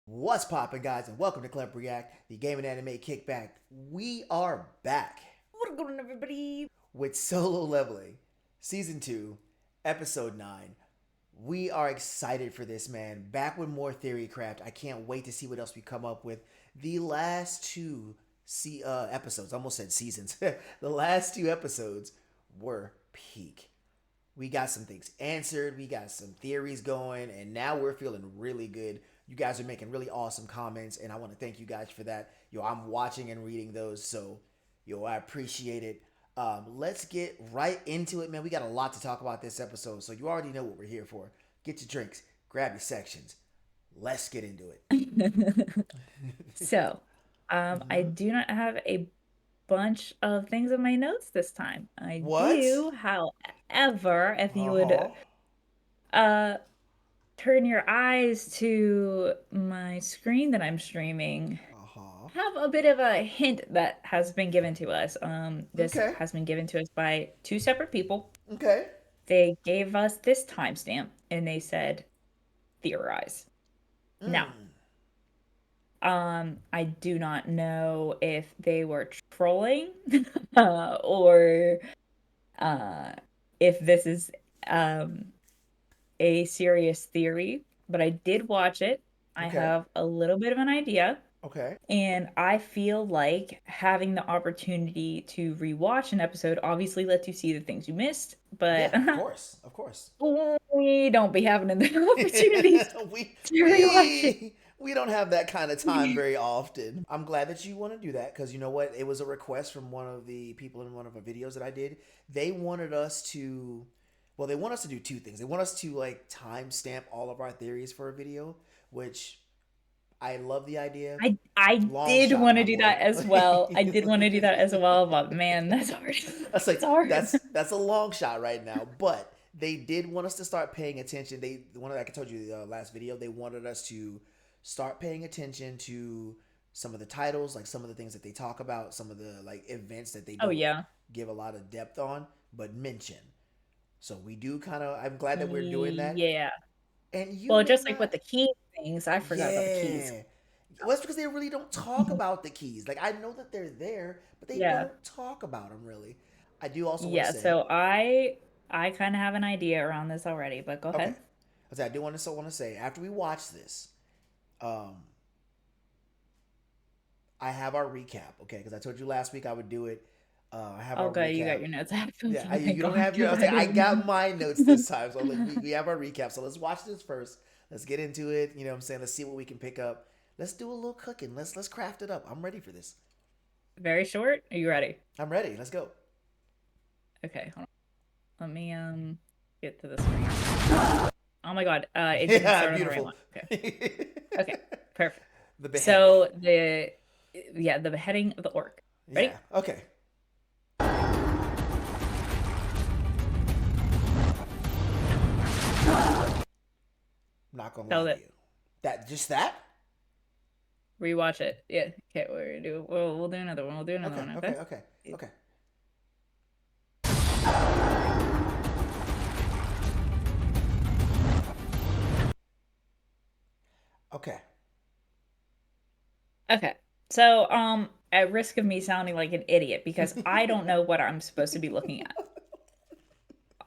What's poppin', guys, and welcome to Club React, the game and anime kickback. We are back What going on, everybody? with Solo Leveling, Season 2, Episode 9. We are excited for this, man. Back with more Theory Craft. I can't wait to see what else we come up with. The last two episodes, almost said seasons, the last two episodes were peak. We got some things answered, we got some theories going, and now we're feeling really good. You guys are making really awesome comments, and I want to thank you guys for that. Yo, I'm watching and reading those, so I appreciate it. Let's get right into it, man. We got a lot to talk about this episode, so you already know what we're here for. Get your drinks, grab your sections. Let's get into it. So, I Mm-hmm. do not have a bunch of things in my notes this time. I What? do, however, if you Uh would huh. uh turn your eyes to my screen that I'm streaming, Uh huh. have a bit of a hint that has been given to us. This Okay. has been given to us by two separate people. Okay. They gave us this timestamp and they said theorize. Now, Mm. I do not know if they were trolling or uh, if this is um, a serious theory, but I did watch it. I Okay. have a little bit of an idea, Okay. and I feel like having the opportunity to rewatch an episode obviously lets you see the things you missed, but Yeah, of course. Of course. we don't be having the opportunities we to rewatch it. we don't have that kind of time very often. I'm glad that you want to do that because you know what? It was a request from one of the people in one of the videos that I did. They wanted us to, well, they want us to do two things. They want us to like timestamp all of our theories for a video, which I love the idea. I Long did shot, want to my do boy. that as well. I did want to do that as well, but man, that's hard. That's It's like hard. that's a long shot right now, but they did want us to start paying attention. They one of like I told you the last video, they wanted us to start paying attention to some of the titles, like some of the things that they talk about, some of the like events that they Oh don't yeah. give a lot of depth on, but mention. So we do kind of. I'm glad that we're doing that, Yeah. and you Well, may just like with not. the key things, I forgot about the keys. Yeah. Well, that's because they really don't talk about the keys. Like I know that they're there, but they Yeah. don't talk about them really. I do also want to Yeah, say, so I kind of have an idea around this already, but go okay, ahead. I do want to say after we watch this, um, I have our recap. Okay, because I told you last week I would do it. I have our Okay, you recap. got your notes. I have to Yeah, thank you don't God have your. I because was I like, I got didn't. my notes this time, so like we have our recap. So let's watch this first. Let's get into it. You know what I'm saying? Let's see what we can pick up. Let's do a little cooking. Let's craft it up. I'm ready for this. Very short. Are you ready? I'm ready. Let's go. Okay, hold on. Let me get to the screen. Oh my God, it didn't Yeah, start on the right beautiful. one. Okay. The Okay, perfect. beheading. So the beheading of the orc. Yeah. Ready? Okay. Not gonna lie Tell to it. you. That just that? Rewatch it. Yeah. Okay. We'll do another one. We'll do another Okay. one. Okay. Okay. Okay. Okay. Okay. Okay. So at risk of me sounding like an idiot because I don't know what I'm supposed to be looking at.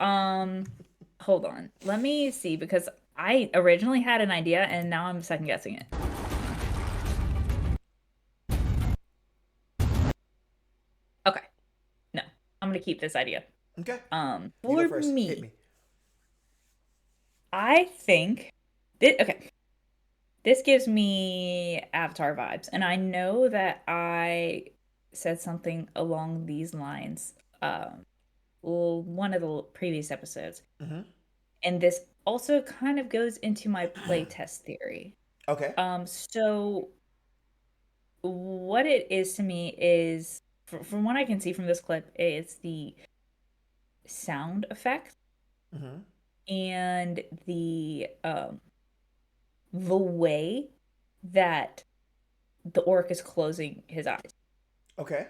Um, hold on. Let me see because I originally had an idea and now I'm second guessing it. Okay. No. I'm gonna keep this idea. Okay. You go For first. Hit me, me. I think okay. This gives me Avatar vibes, and I know that I said something along these lines one of the previous episodes. Mm-hmm. And this also kind of goes into my playtest theory. Okay. So what it is to me is from what I can see from this clip, it's the sound effect Mm-hmm. and the way that the orc is closing his eyes. Okay.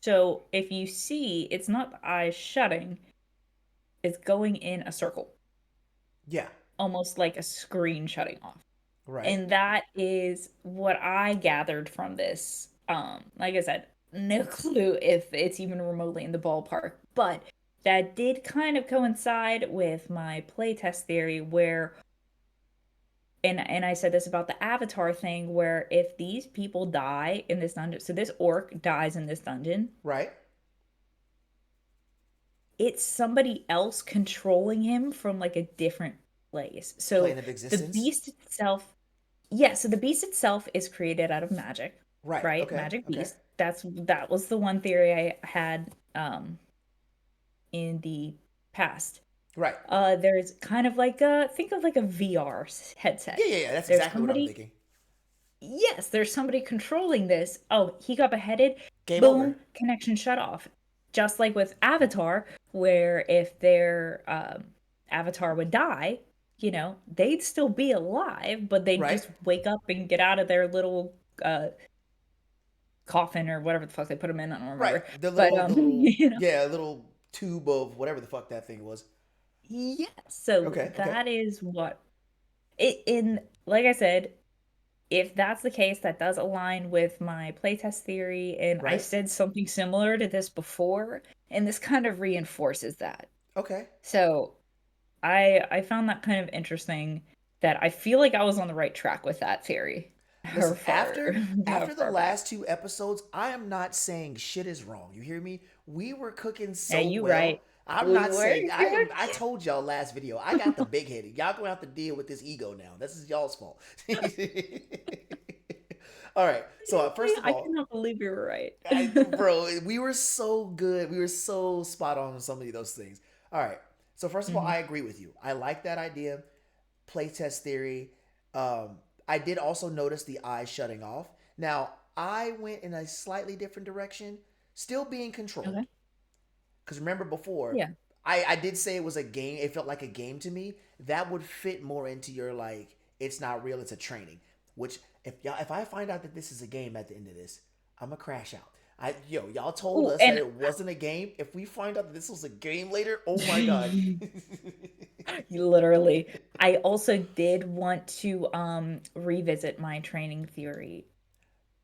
So if you see, it's not the eyes shutting, it's going in a circle, Yeah. almost like a screen shutting off. Right. And that is what I gathered from this. Like I said, no clue if it's even remotely in the ballpark, but that did kind of coincide with my playtest theory where and I said this about the avatar thing where if these people die in this dungeon, so this orc dies in this dungeon, Right. it's somebody else controlling him from like a different place. So Plane of the existence. beast itself, yeah, so the beast itself is created out of magic, Right. right? Okay. Magic Okay. beast. That was the one theory I had in the past. Right. There's kind of like a think of like a VR Yeah, headset. yeah, yeah. That's There's exactly what I'm somebody, thinking. yes, there's somebody controlling this. Oh, he got beheaded. Game over. Boom, connection shut off. Just like with Avatar, where if their avatar would die, they'd still be alive, but they'd Right. just wake up and get out of their little uh, coffin or whatever the fuck they put them in. I don't Right. remember. The But little, the little, you know, yeah, little tube of whatever the fuck that thing was. yes. So Okay. Okay. that is what it in. Like I said, if that's the case, that does align with my playtest theory, and I Right. said something similar to this before, and this kind of reinforces that. Okay. So I found that kind of interesting that I feel like I was on the right track with that theory. How Listen, far how after the far back. last two episodes, I am not saying shit is wrong. You hear me? We were cooking Yeah, so you well. right. I'm We not were saying you were I told y'all last video. I got the big headed. Y'all gonna have to deal with this ego now. This is y'all's fault. All right. So first of I all, cannot believe you were right. bro, we were so good. We were so spot on so many of those things. All right. So first of all, Mhm. I agree with you. I like that idea. Playtest theory. I did also notice the eyes shutting off. Now, I went in a slightly different direction, still being controlled. Okay. Because remember before, Yeah. I did say it was a game. It felt like a game to me. That would fit more into your like, it's not real, it's a training. Which if I find out that this is a game at the end of this, I'm gonna crash out. Y'all told Oh, us that and it wasn't a game. If we find out that this was a game later, oh my god. literally. I also did want to revisit my training theory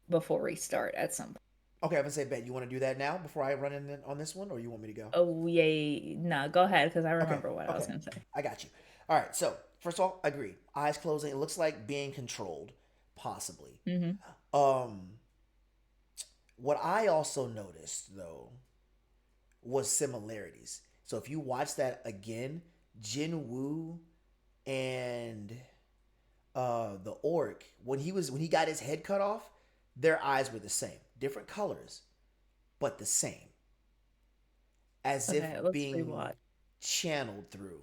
before we start at some point. Okay, I'm gonna say, Ben, you want to do that now before I run in on this one, or you want me to go? Oh yay. No, go ahead because I Okay, remember what I was okay, gonna say. I got you. All right, so first of all, agree. Eyes closing. It looks like being controlled, possibly. Hmm. Um, what I also noticed though was similarities. So if you watch that again, Jin Woo and the orc when he got his head cut off, their eyes were the same, different colors, but the same, as if Okay, let's being rewatch. channeled through.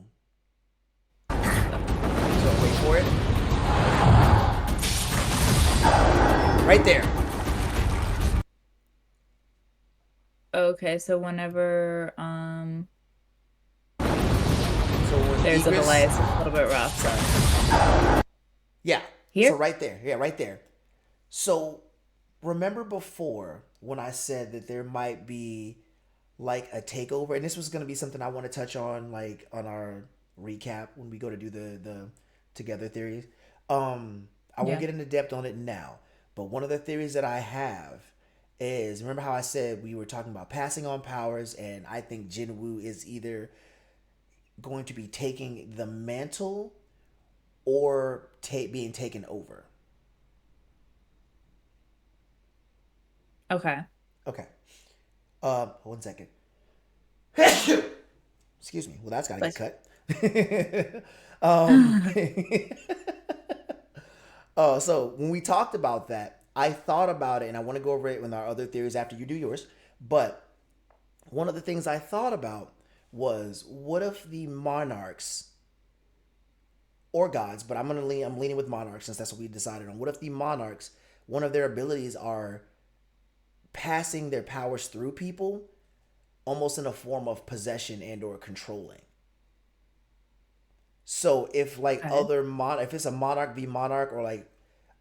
Okay. So wait for it. Right there. Okay, so whenever So when there's a Egress, delay, it's a little bit rough. sorry, yeah. So Here? right there, yeah, right there. So remember before when I said that there might be like a takeover, and this was going to be something I want to touch on, like on our recap when we go to do the together theories. I won't Yeah. get into depth on it now, but one of the theories that I have is, remember how I said we were talking about passing on powers, and I think Jinwoo is either going to be taking the mantle or being taken over. Okay. Okay. 1 second. Excuse me. Well, that's got to get Bless cut. um, you. so when we talked about that, I thought about it, and I want to go over it with our other theories after you do yours. But one of the things I thought about was, what if the monarchs or gods, but I'm leaning with monarchs since that's what we decided on. What if the monarchs, one of their abilities are passing their powers through people, almost in a form of possession and or controlling. So if like Okay. if it's a monarch v monarch, or like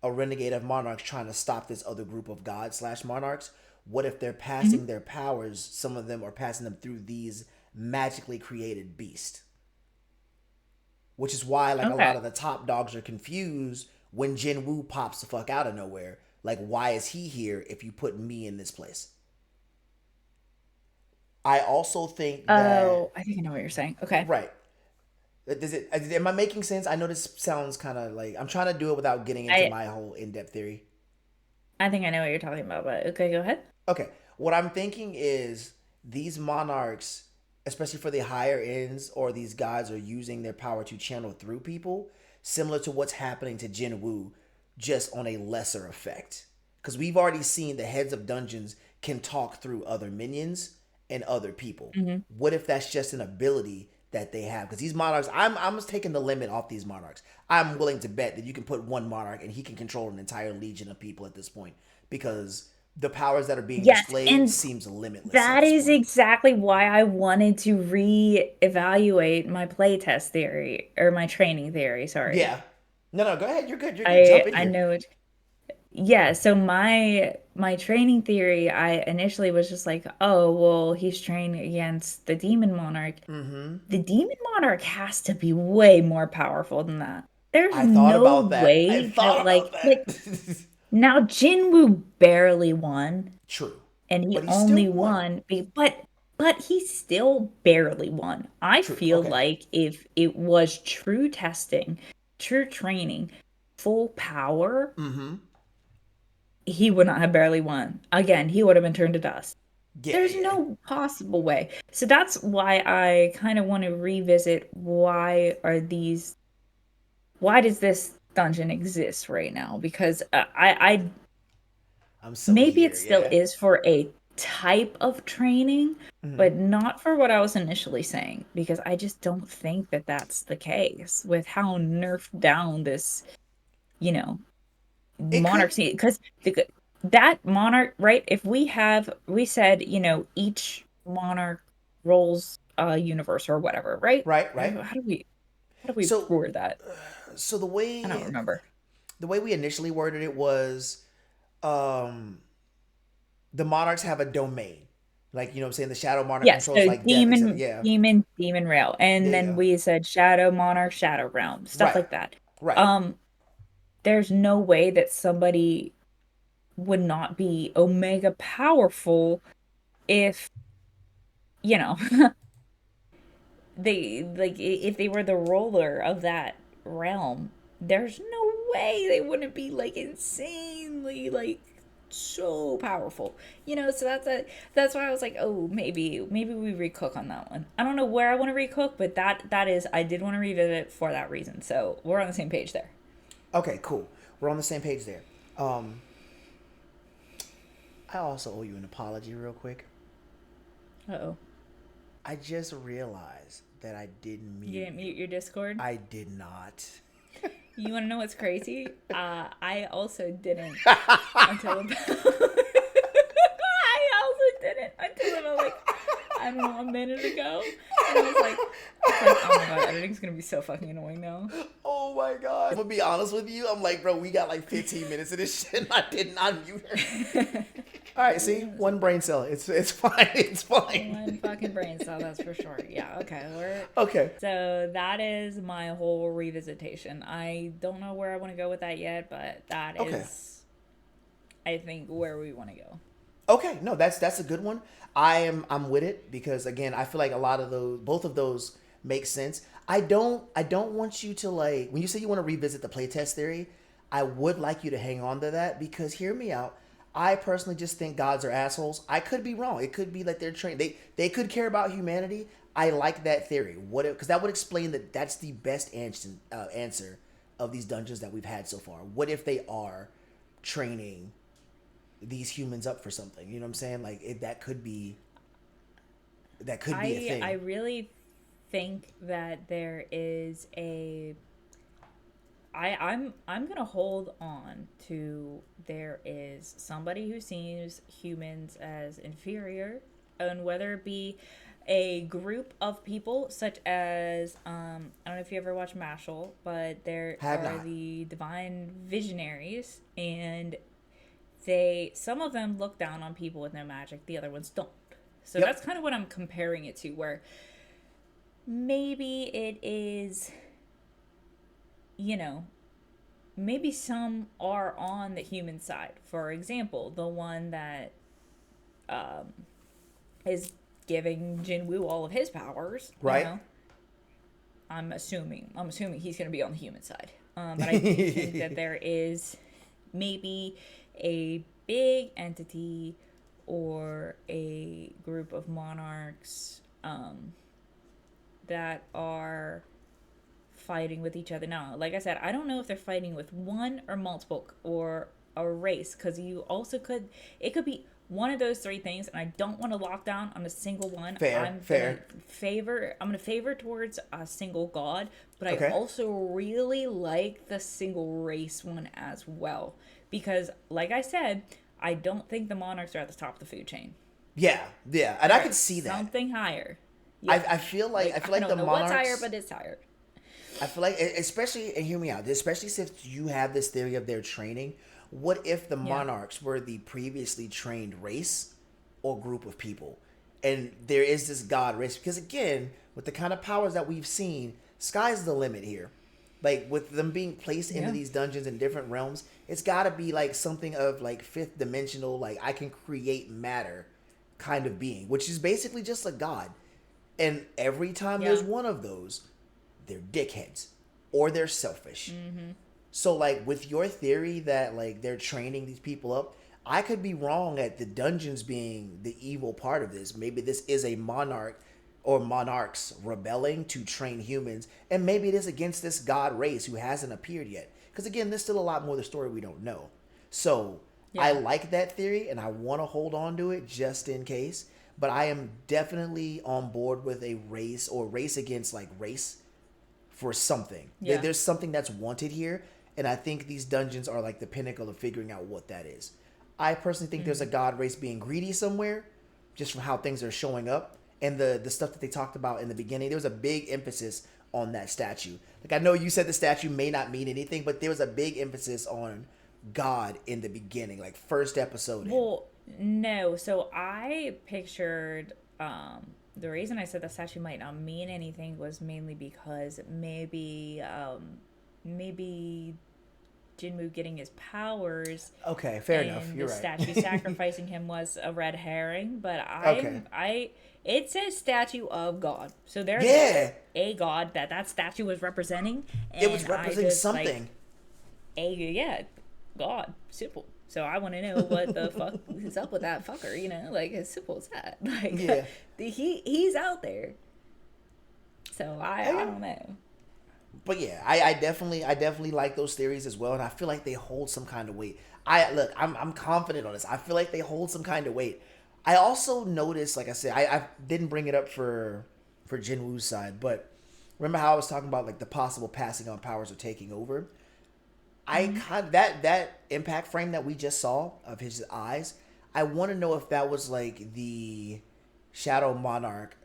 a renegade of monarchs trying to stop this other group of gods slash monarchs, what if they're passing Mhm. their powers? Some of them are passing them through these magically created beasts, which is why like a Okay. lot of the top dogs are confused when Jin Woo pops the fuck out of nowhere, like why is he here if you put me in this place? I also think that Oh, I think I know what you're saying. Okay. right. Does it? Am I making sense? I know this sounds kind of like I'm trying to do it without getting into I my whole in-depth theory. I think I know what you're talking about, but okay, go ahead. Okay, what I'm thinking is these monarchs, especially for the higher ends, or these guys are using their power to channel through people, similar to what's happening to Jin Woo, just on a lesser effect. Because we've already seen the heads of dungeons can talk through other minions and other people. Hmm. What if that's just an ability that they have? Because these monarchs, I'm just taking the limit off these monarchs. I'm willing to bet that you can put one monarch and he can control an entire legion of people at this point because the powers that are being Yes, displayed and seems limitless at that this is point. exactly why I wanted to reevaluate my playtest theory or my training theory, sorry. Yeah. No, no, go ahead. You're good. You're good. Jump I in I here. know it. Yeah, so my training theory, I initially was just like, oh, well, he's training against the demon monarch. Mm-hmm. The demon monarch has to be way more powerful than that. There's I thought no about that. I way thought that about like that. now Jinwoo barely won, True. and he But he still only won. won but he still barely won. I True. feel Okay. like if it was true testing, true training, full power, Mm-hmm. he would not have barely won. Again, he would have been turned to dust. Yeah, There's yeah. no possible way. So that's why I kind of want to revisit why does this dungeon exist right now? Because I I'm still maybe it here, still yeah. is for a type of training, Mm-hmm. but not for what I was initially saying, because I just don't think that that's the case with how nerfed down this, you know, It could monarch scene. Because that monarch, right? If we said, each monarch rolls a universe or whatever, right? right, right. How do we So word that? so I don't remember. the way we initially worded it was um the monarchs have a domain. Like, you know what I'm saying? The shadow monarch Yes, controls so like death, etc. Yeah. demon rail, and There you then go. we said shadow monarch, shadow realm, stuff Right. like that. Right. Um, there's no way that somebody would not be omega powerful if, you know, if they were the ruler of that realm. There's no way they wouldn't be like insanely like so powerful. So that's why I was like, oh, maybe we recook on that one. I don't know where I want to recook, but that is, I did want to revisit it for that reason. So we're on the same page there. Okay, cool. We're on the same page there. I also owe you an apology real quick. Uh-oh. I just realized that I didn't You mute didn't you. mute your Discord? I did not. You want to know what's crazy? I also didn't until about I also didn't until about like, I don't know, a minute ago. And I was like, oh my god, editing's gonna be so fucking annoying now. Oh my god. I'm gonna be honest with you. I'm like, bro, we got like 15 minutes of this shit and I did not mute her. Alright, see? One brain cell. It's fine. It's One fine. fucking brain cell, that's for sure. Yeah, okay. Okay. So that is my whole revisitation. I don't know where I want to go with that yet, but that Okay. is, I think, where we want to go. Okay, no, that's a good one. I'm with it because again, I feel like a lot of those, both of those make sense. I don't want you to like when you say you want to revisit the playtest theory. I would like you to hang on to that because hear me out. I personally just think gods are assholes. I could be wrong. It could be that they're trained. They could care about humanity. I like that theory. What because that would explain that that's the best answer of these dungeons that we've had so far. What if they are training these humans up for something? You know what I'm saying? Like that could be a I thing. really think that there is I'm gonna hold on to there is somebody who sees humans as inferior, and whether it be a group of people such as I don't know if you ever watch Mashal, but there Have are not. the divine visionaries, and some of them look down on people with no magic, the other ones don't. So that's Yep. kind of what I'm comparing it to, where maybe it is, you know, maybe some are on the human side. For example, the one that is giving Jinwoo all of his powers, you Right? know, I'm assuming he's going to be on the human side. But I do think that there is maybe a big entity or a group of monarchs that are fighting with each other. Now, like I said, I don't know if they're fighting with one or multiple or a race, because you also could, it could be one of those three things, and I don't want to lock down on a single one. Fair, fair. I'm gonna favor towards a single god, but I Okay. also really like the single race one as well, because like I said, I don't think the monarchs are at the top of the food chain. Yeah, yeah, and I They're could at see that. something higher. I, Yeah, I feel like I feel I like the don't know what's higher, monarchs. but it's higher. I feel like, especially, and hear me out, especially since you have this theory of their training. What if the Yeah. monarchs were the previously trained race or group of people, and there is this god race? Because again, with the kind of powers that we've seen, sky's the limit here. Like with them being placed into Yeah. these dungeons in different realms, it's got to be like something of like fifth dimensional, like I can create matter kind of being, which is basically just a god. And every time there's Yeah. one of those, they're dickheads or they're selfish. So like with your theory that like they're training these people up, I could be wrong at the dungeons being the evil part of this. Maybe this is a monarch or monarchs rebelling to train humans, and maybe it is against this god race who hasn't appeared yet. Because again, there's still a lot more of the story we don't know. So I Yeah. like that theory and I want to hold on to it just in case. But I am definitely on board with a race or race against like race for something. Yeah. There's something that's wanted here, and I think these dungeons are like the pinnacle of figuring out what that is. I personally think there's a god race being greedy somewhere, just from how things are showing up and the stuff that they talked about in the beginning. There was a big emphasis on that statue. Like I know you said the statue may not mean anything, but there was a big emphasis on God in the beginning, like first episode in. Well, no. So I pictured the reason I said the statue might not mean anything was mainly because maybe Jinwoo getting his powers Okay, fair enough. and You're the right. statue sacrificing him was a red herring, but Okay. I it says statue of God. So there's Yeah, a god that statue was representing, it was and I representing just like something. a yeah, God, simple. So I want to know what the fuck is up with that fucker. You know, like as simple as that. Like Yeah. he's out there. So I Okay. don't know. But yeah, I definitely like those theories as well, and I feel like they hold some kind of weight. I'm confident on this. I feel like they hold some kind of weight. I also noticed, like I said, I didn't bring it up for Jinwoo's side, but remember how I was talking about like the possible passing on powers or taking over? I Mm-hmm. kind that impact frame that we just saw of his eyes. I want to know if that was like the Shadow Monarch,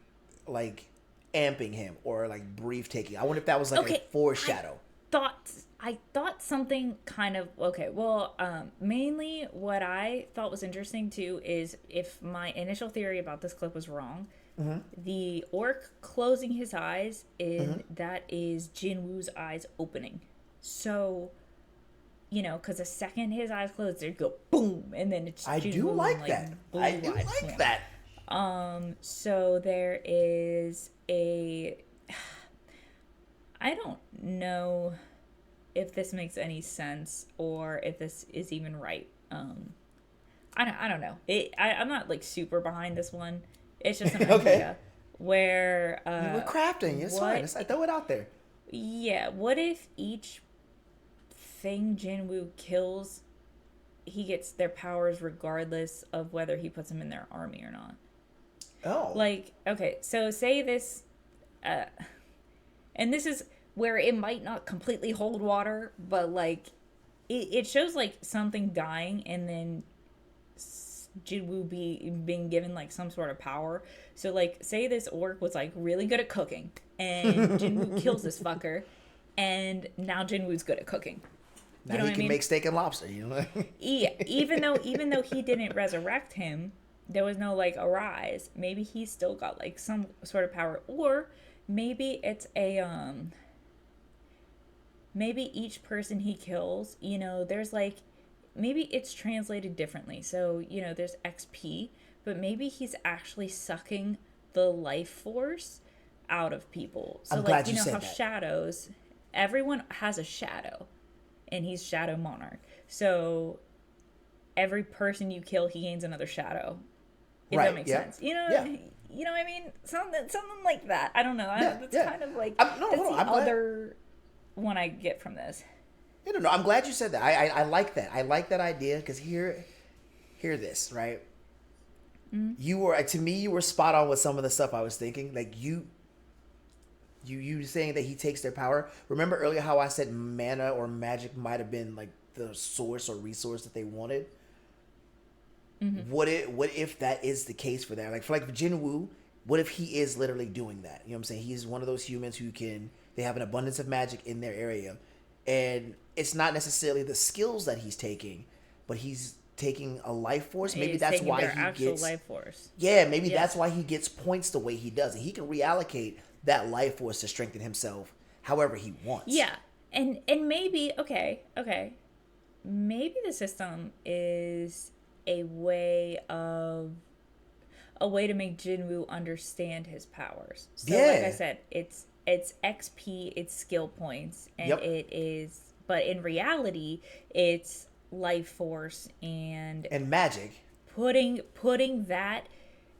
like amping him or like brief taking. I wonder if that was like a Okay, I foreshadow. thought I thought something kind of okay. Well, mainly what I thought was interesting too is if my initial theory about this clip was wrong, the orc closing his eyes in that is Jinwoo's eyes opening. So you know, because the second his eyes close, they go boom, and then it's I do Jinwoo in like like that. I do blue-eyed like form. that. So there is a. I don't know if this makes any sense or if this is even right. I don't know. I'm not like super behind this one. It's just an Okay. idea where We're crafting. It's fine. what I throw it out there. yeah, what if each thing Jinwoo kills, he gets their powers regardless of whether he puts them in their army or not. Oh. Like, okay, so say this, and this is where it might not completely hold water, but like, it shows like something dying and then Jinwoo being given like some sort of power. So like, say this orc was like really good at cooking, and Jinwoo kills this fucker, and now Jinwoo's good at cooking. Now You know he what I can mean? make steak and lobster, you know? Yeah, even though he didn't resurrect him, there was no like arise. Maybe he's still got like some sort of power, or maybe it's a maybe each person he kills, there's like, maybe it's translated differently. So, there's XP, but maybe he's actually sucking the life force out of people. So, I'm like, glad you how said that. shadows, everyone has a shadow, and he's Shadow Monarch. So, every person you kill, he gains another shadow. If that Right. makes Yeah. sense. Yeah. What I mean? Something like that. I don't know. Yeah. That's Yeah. kind of like, No, that's hold on. the I'm glad. other one I get from this. No, no, I'm glad you said that. I like that. I like that idea because hear this, right? You were to me, you were spot on with some of the stuff I was thinking. Like you saying that he takes their power. Remember earlier how I said mana or magic might have been like the source or resource that they wanted. What if that is the case for that? Like for Jinwoo, what if he is literally doing that? You know what I'm saying? He's one of those humans who can they have an abundance of magic in their area. And it's not necessarily the skills that he's taking, but he's taking a life force. Maybe He's that's taking why their he actual gets life force. yeah, maybe Yeah. that's why he gets points the way he does. And he can reallocate that life force to strengthen himself however he wants. Yeah. And maybe, okay. Maybe the system is a way of a way to make Jinwoo understand his powers. So like I Yeah. said, it's XP, it's skill points, and Yep. it is, but in reality, it's life force and And magic. putting that,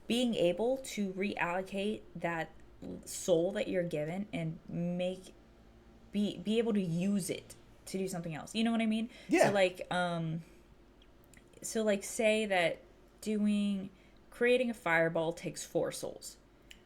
being able to reallocate that soul that you're given and be able to use it to do something else. You know what I mean? Yeah. So like say that doing creating a fireball takes 4 souls.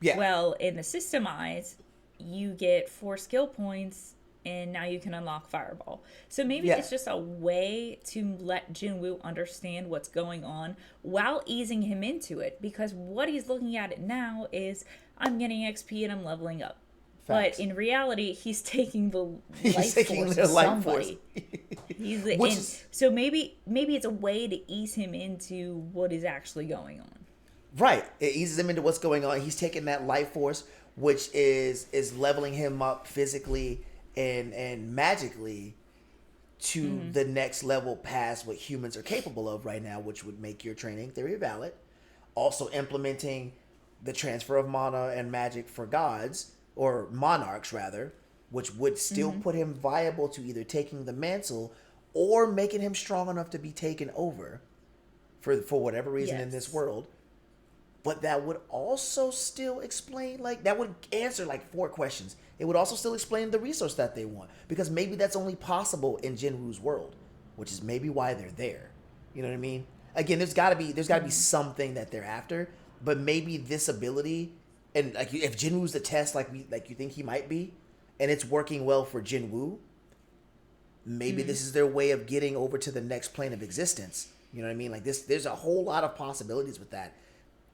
Yeah. Well, in the system eyes, you get 4 skill points, and now you can unlock Fireball. So maybe Yeah. it's just a way to let Jinwoo understand what's going on while easing him into it. Because what he's looking at it now is, I'm getting XP and I'm leveling up. But Facts. in reality, he's taking the He's life taking force their of life force. somebody. He's Which and is so maybe it's a way to ease him into what is actually going on. right. It eases him into what's going on. He's taking that life force, which is leveling him up physically and magically to the next level past what humans are capable of right now, which would make your training theory valid. Also implementing the transfer of mana and magic for gods or monarchs rather, which would still put him viable to either taking the mantle or making him strong enough to be taken over for whatever reason in this Yes. world. But that would also still explain, like, that would answer like 4 questions. It would also still explain the resource that they want, because maybe that's only possible in Jinwoo's world, which is maybe why they're there. You know what I mean? Again, there's got to be something that they're after, but maybe this ability, and like if Jinwoo's the test, like you think he might be, and it's working well for Jinwoo, maybe this is their way of getting over to the next plane of existence. You know what I mean? Like this, there's a whole lot of possibilities with that,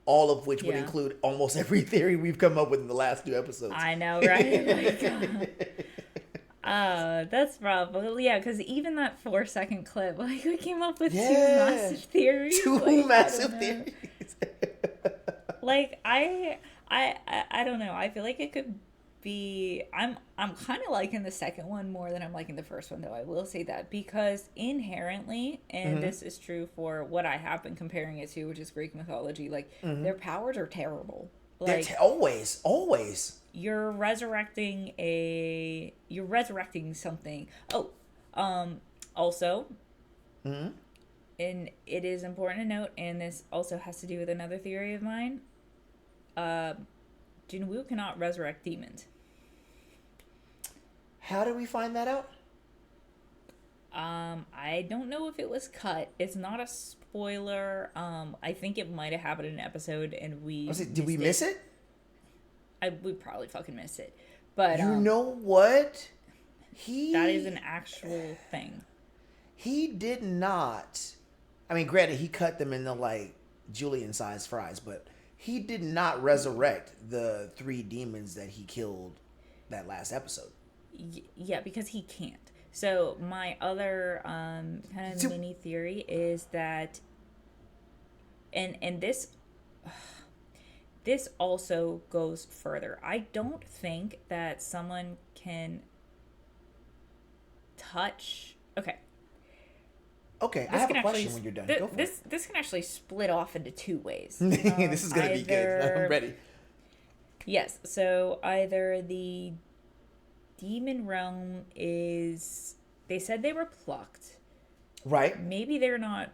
all of which would Yeah. include almost every theory we've come up with in the last 2 episodes. I know, right? Like, that's rough. Well, yeah, because even that 4 second clip, like we came up with two Yeah. massive theories. Two like, I don't massive know. theories. Like I don't know. I feel like it could be. I'm kind of liking the second one more than I'm liking the first one, though. I will say that because inherently, and this is true for what I have been comparing it to, which is Greek mythology. Like their powers are terrible. They're Like always. you're resurrecting something. Oh, also, and it is important to note, and this also has to do with another theory of mine. Jinwoo cannot resurrect demons. How did we find that out? I don't know if it was cut. It's not a spoiler. I think it might have happened in an episode, and Did we miss it? We probably fucking missed it. But You know what? that is an actual thing. He did not. I mean, granted, he cut them into like Julian-sized fries, but he did not resurrect the 3 demons that he killed that last episode. Yeah, because he can't. So my other kind of mini theory is that, and this also goes further. I don't think that someone can touch. Okay, Okay, I this have a can actually question when you're done. Go for this can actually split off into two ways. it. This is gonna be good. I'm Either ready. yes, so either the demon realm is, they said they were plucked. Right. Maybe they're not.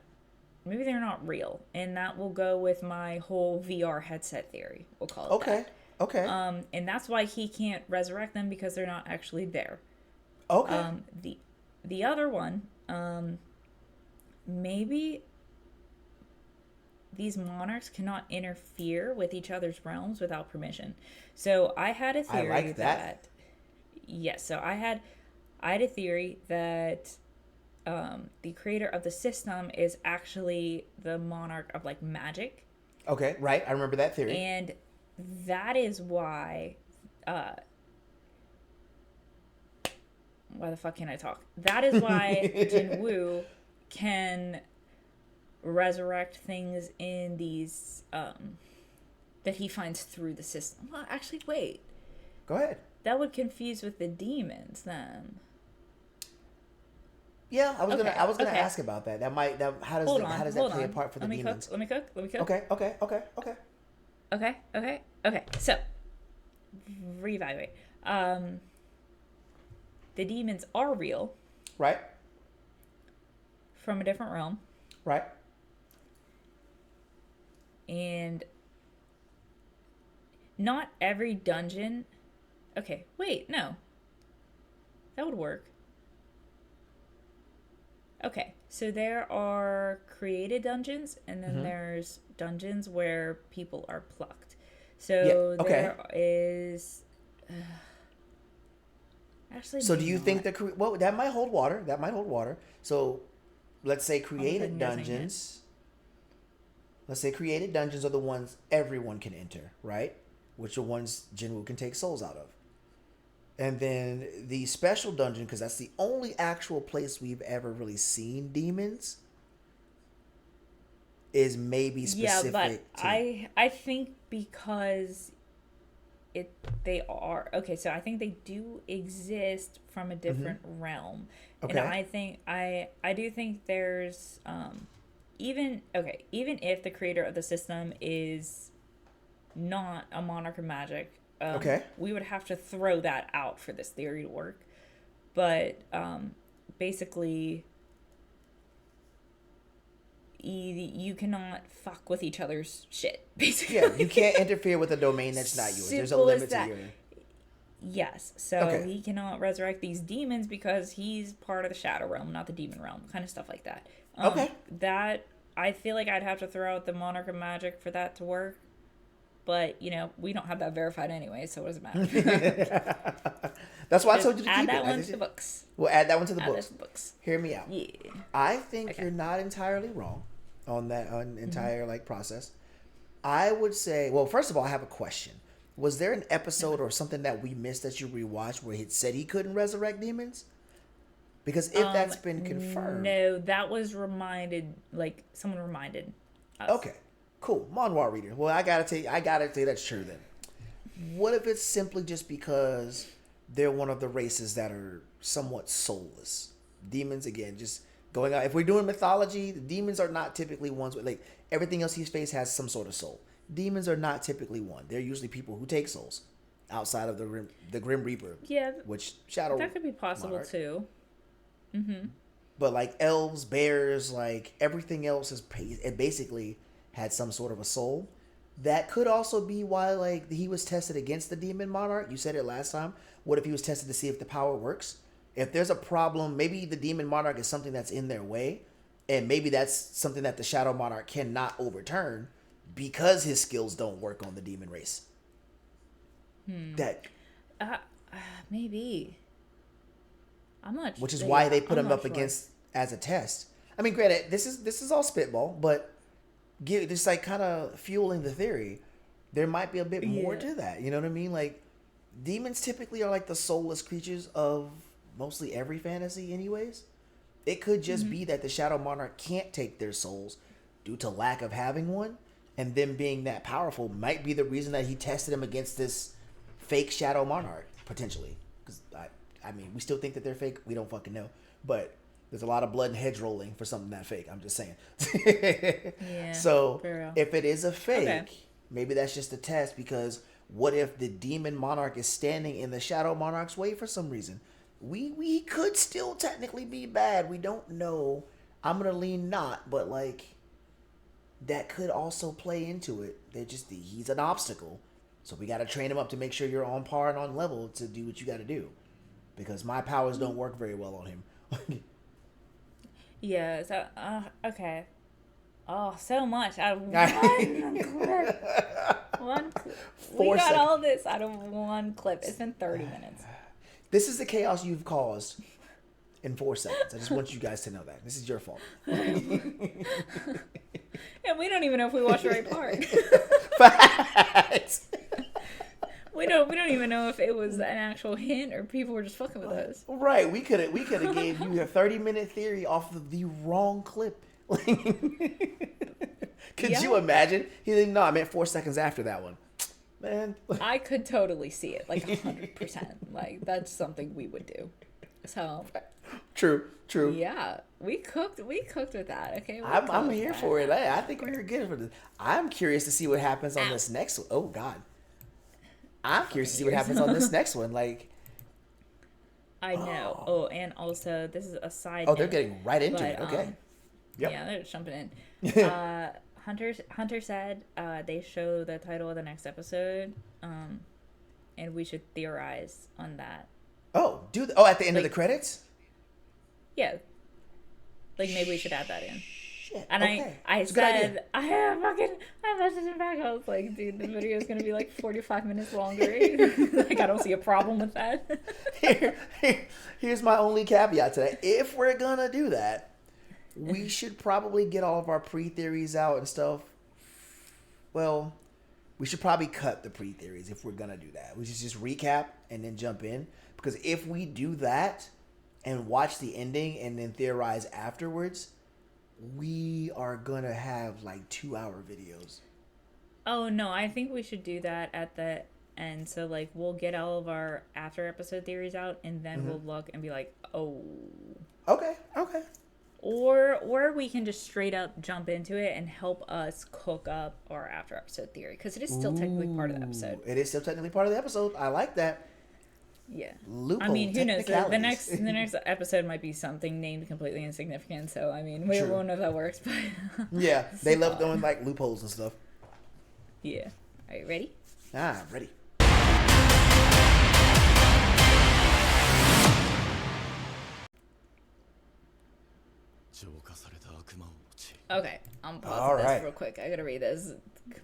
Maybe they're not real, and that will go with my whole VR headset theory. We'll call it Okay. that. Okay. And that's why he can't resurrect them, because they're not actually there. Okay. The other one, maybe these monarchs cannot interfere with each other's realms without permission. So I had a I theory like that. yes, so I had a theory that the creator of the system is actually the monarch of like magic, Okay. Right. I remember that theory. and that is why the fuck can't I talk? That is why Jinwoo can resurrect things in these that he finds through the system. Well, actually, wait. Go ahead. That would confuse with the demons then. Yeah, Okay, I was gonna okay. ask about that. Hold How on, does that hold play a on. part for the Let me demons? cook. Let me cook. Let me cook. Okay. Okay. Okay. Okay. Okay. So, reevaluate. The demons are real Right. from a different realm, Right. and not every dungeon. Okay, wait, no. That would work. Okay, so there are created dungeons, and then there's dungeons where people are plucked. Yeah. So Okay. there is. Actually, So do maybe you think not. well, that might hold water. That might hold water. So let's say All of a created sudden, guessing it. dungeons. Let's say created dungeons are the ones everyone can enter, right? Which are ones Jinwoo can take souls out of. And then the special dungeon, because that's the only actual place we've ever really seen demons, is maybe Yeah, but specific to. I think because it they are okay, so I think they do exist from a different realm. And Okay. I think I do think there's even okay, even if the creator of the system is not a monarch of magic, Okay. we would have to throw that out for this theory to work. But basically, you cannot fuck with each other's shit. Basically, Yeah, you can't interfere with a domain that's not yours. There's a simple as limit to that. your. Yes, so Okay. he cannot resurrect these demons because he's part of the shadow realm, not the demon realm, kind of stuff like that. Okay. That I feel like I'd have to throw out the monarch of magic for that to work, but we don't have that verified anyway, so what does it matter? That's why I Just told you to add keep that it. one to the books. We'll add that one to the Add that books. to the books. Hear me out. Yeah. I think Okay. you're not entirely wrong on that entire like process. I would say, well, first of all, I have a question. Was there an episode or something that we missed that you rewatched where it said he couldn't resurrect demons? Because if that's been confirmed, No, that was reminded. Like someone reminded us. okay, cool, manhwa reader. Well, I gotta say that's true then. What if it's simply just because they're one of the races that are somewhat soulless? Demons, again, just going out. If we're doing mythology, the demons are not typically ones with like everything else he faced has some sort of soul. Demons are not typically one. They're usually people who take souls outside of the Grim Reaper, Yeah, which Shadow that could be possible Monarch. too. But like elves, bears, like everything else it basically had some sort of a soul. That could also be why like he was tested against the demon monarch. You said it last time. What if he was tested to see if the power works? If there's a problem, maybe the demon monarch is something that's in their way, and maybe that's something that the shadow monarch cannot overturn because his skills don't work on the demon race. That Uh, maybe. I'm not. which is yeah, why they put I'm him not up sure. against as a test. I mean, granted, this is all spitball, but just like kind of fueling the theory. There might be a bit more Yeah. to that. You know what I mean? Like demons typically are like the soulless creatures of mostly every fantasy, anyways. It could just be that the shadow monarch can't take their souls due to lack of having one, and them being that powerful might be the reason that he tested him against this fake shadow monarch potentially. Because I mean, we still think that they're fake. We don't fucking know, but there's a lot of blood and heads rolling for something that fake. I'm just saying. Yeah. So for real. if it is a fake, Okay. maybe that's just a test. Because what if the demon monarch is standing in the shadow monarch's way for some reason? We could still technically be bad. We don't know. I'm gonna lean not, but like that could also play into it. He's an obstacle. So we got to train him up to make sure you're on par and on level to do what you got to do. Because my powers don't work very well on him. Yeah. So okay. Oh, so much out of one clip. One clip. We 4 got seconds. all this out of one clip. It's been 30 minutes. This is the chaos you've caused in 4 seconds. I just want you guys to know that. This is your fault. And we don't even know if we watched the right part. Facts. We don't even know if it was an actual hint or people were just fucking with us. Right. We could have gave you a 30-minute theory off of the wrong clip. Could you imagine? He didn't know. I meant 4 seconds after that one. Man. I could totally see it, like 100%. Like that's something we would do. So True. yeah, we cooked with that. Okay, I'm here for it. I think we were good for this. I'm curious to see what happens on this next one. Oh God. I'm curious to see what happens on this next one. Like, I know. Oh, and also this is a side. oh, they're note, getting right into but, it. Okay. Yep. Yeah, they're just jumping in. Hunter said they show the title of the next episode, and we should theorize on that. Oh, at the end of the credits? Yeah, like maybe we should add that in. Shit. And okay. I It's a good idea. said, I messaged him back. I was like, dude, the video is going to be like 45 minutes longer. Like, I don't see a problem with that. Here's my only caveat to that. If we're going to do that, we should probably get all of our pre-theories out and stuff. Well, we should probably cut the pre-theories if we're going to do that. We should just recap and then jump in. Because if we do that and watch the ending and then theorize afterwards, we are going to have like 2-hour videos. Oh, no, I think we should do that at the end. So, like, we'll get all of our after episode theories out, and then we'll look and be like, oh. Okay. Or we can just straight up jump into it and help us cook up our after episode theory. Because it is still technically part of the episode. It is still technically part of the episode. I like that. Yeah. Loophole, I mean, who knows? The technicalities. next episode might be something named completely insignificant. So, I mean, we won't know if that works. But yeah, they love doing like loopholes and stuff. yeah. Are you ready? Ready. Okay, I'm pausing All this right. real quick. I gotta read this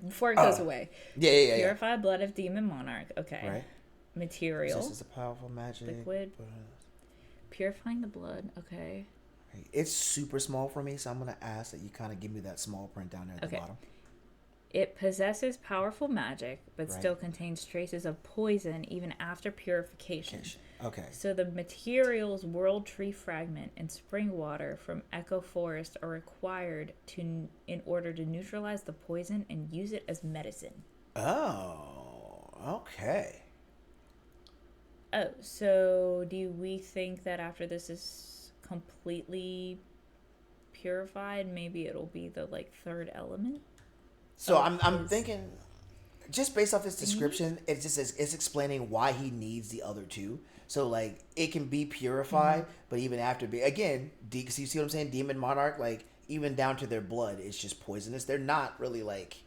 before it goes away. Yeah. Purify blood of demon monarch. Okay. Right. Material. This is a powerful magic. Liquid. Purifying the blood. Okay. It's super small for me, so I'm gonna ask that you kind of give me that small print down there at the bottom. It possesses powerful magic, but Right. still contains traces of poison even after purification. Okay. So the materials world tree fragment and spring water from Echo Forest are required in order to neutralize the poison and use it as medicine. Oh, okay. Oh, so do we think that after this is completely purified, maybe it'll be the like third element? So I'm thinking, just based off this description, it just says it's explaining why he needs the other two. So like it can be purified, but even after again, cause you see what I'm saying? Demon Monarch, like even down to their blood, it's just poisonous. They're not really like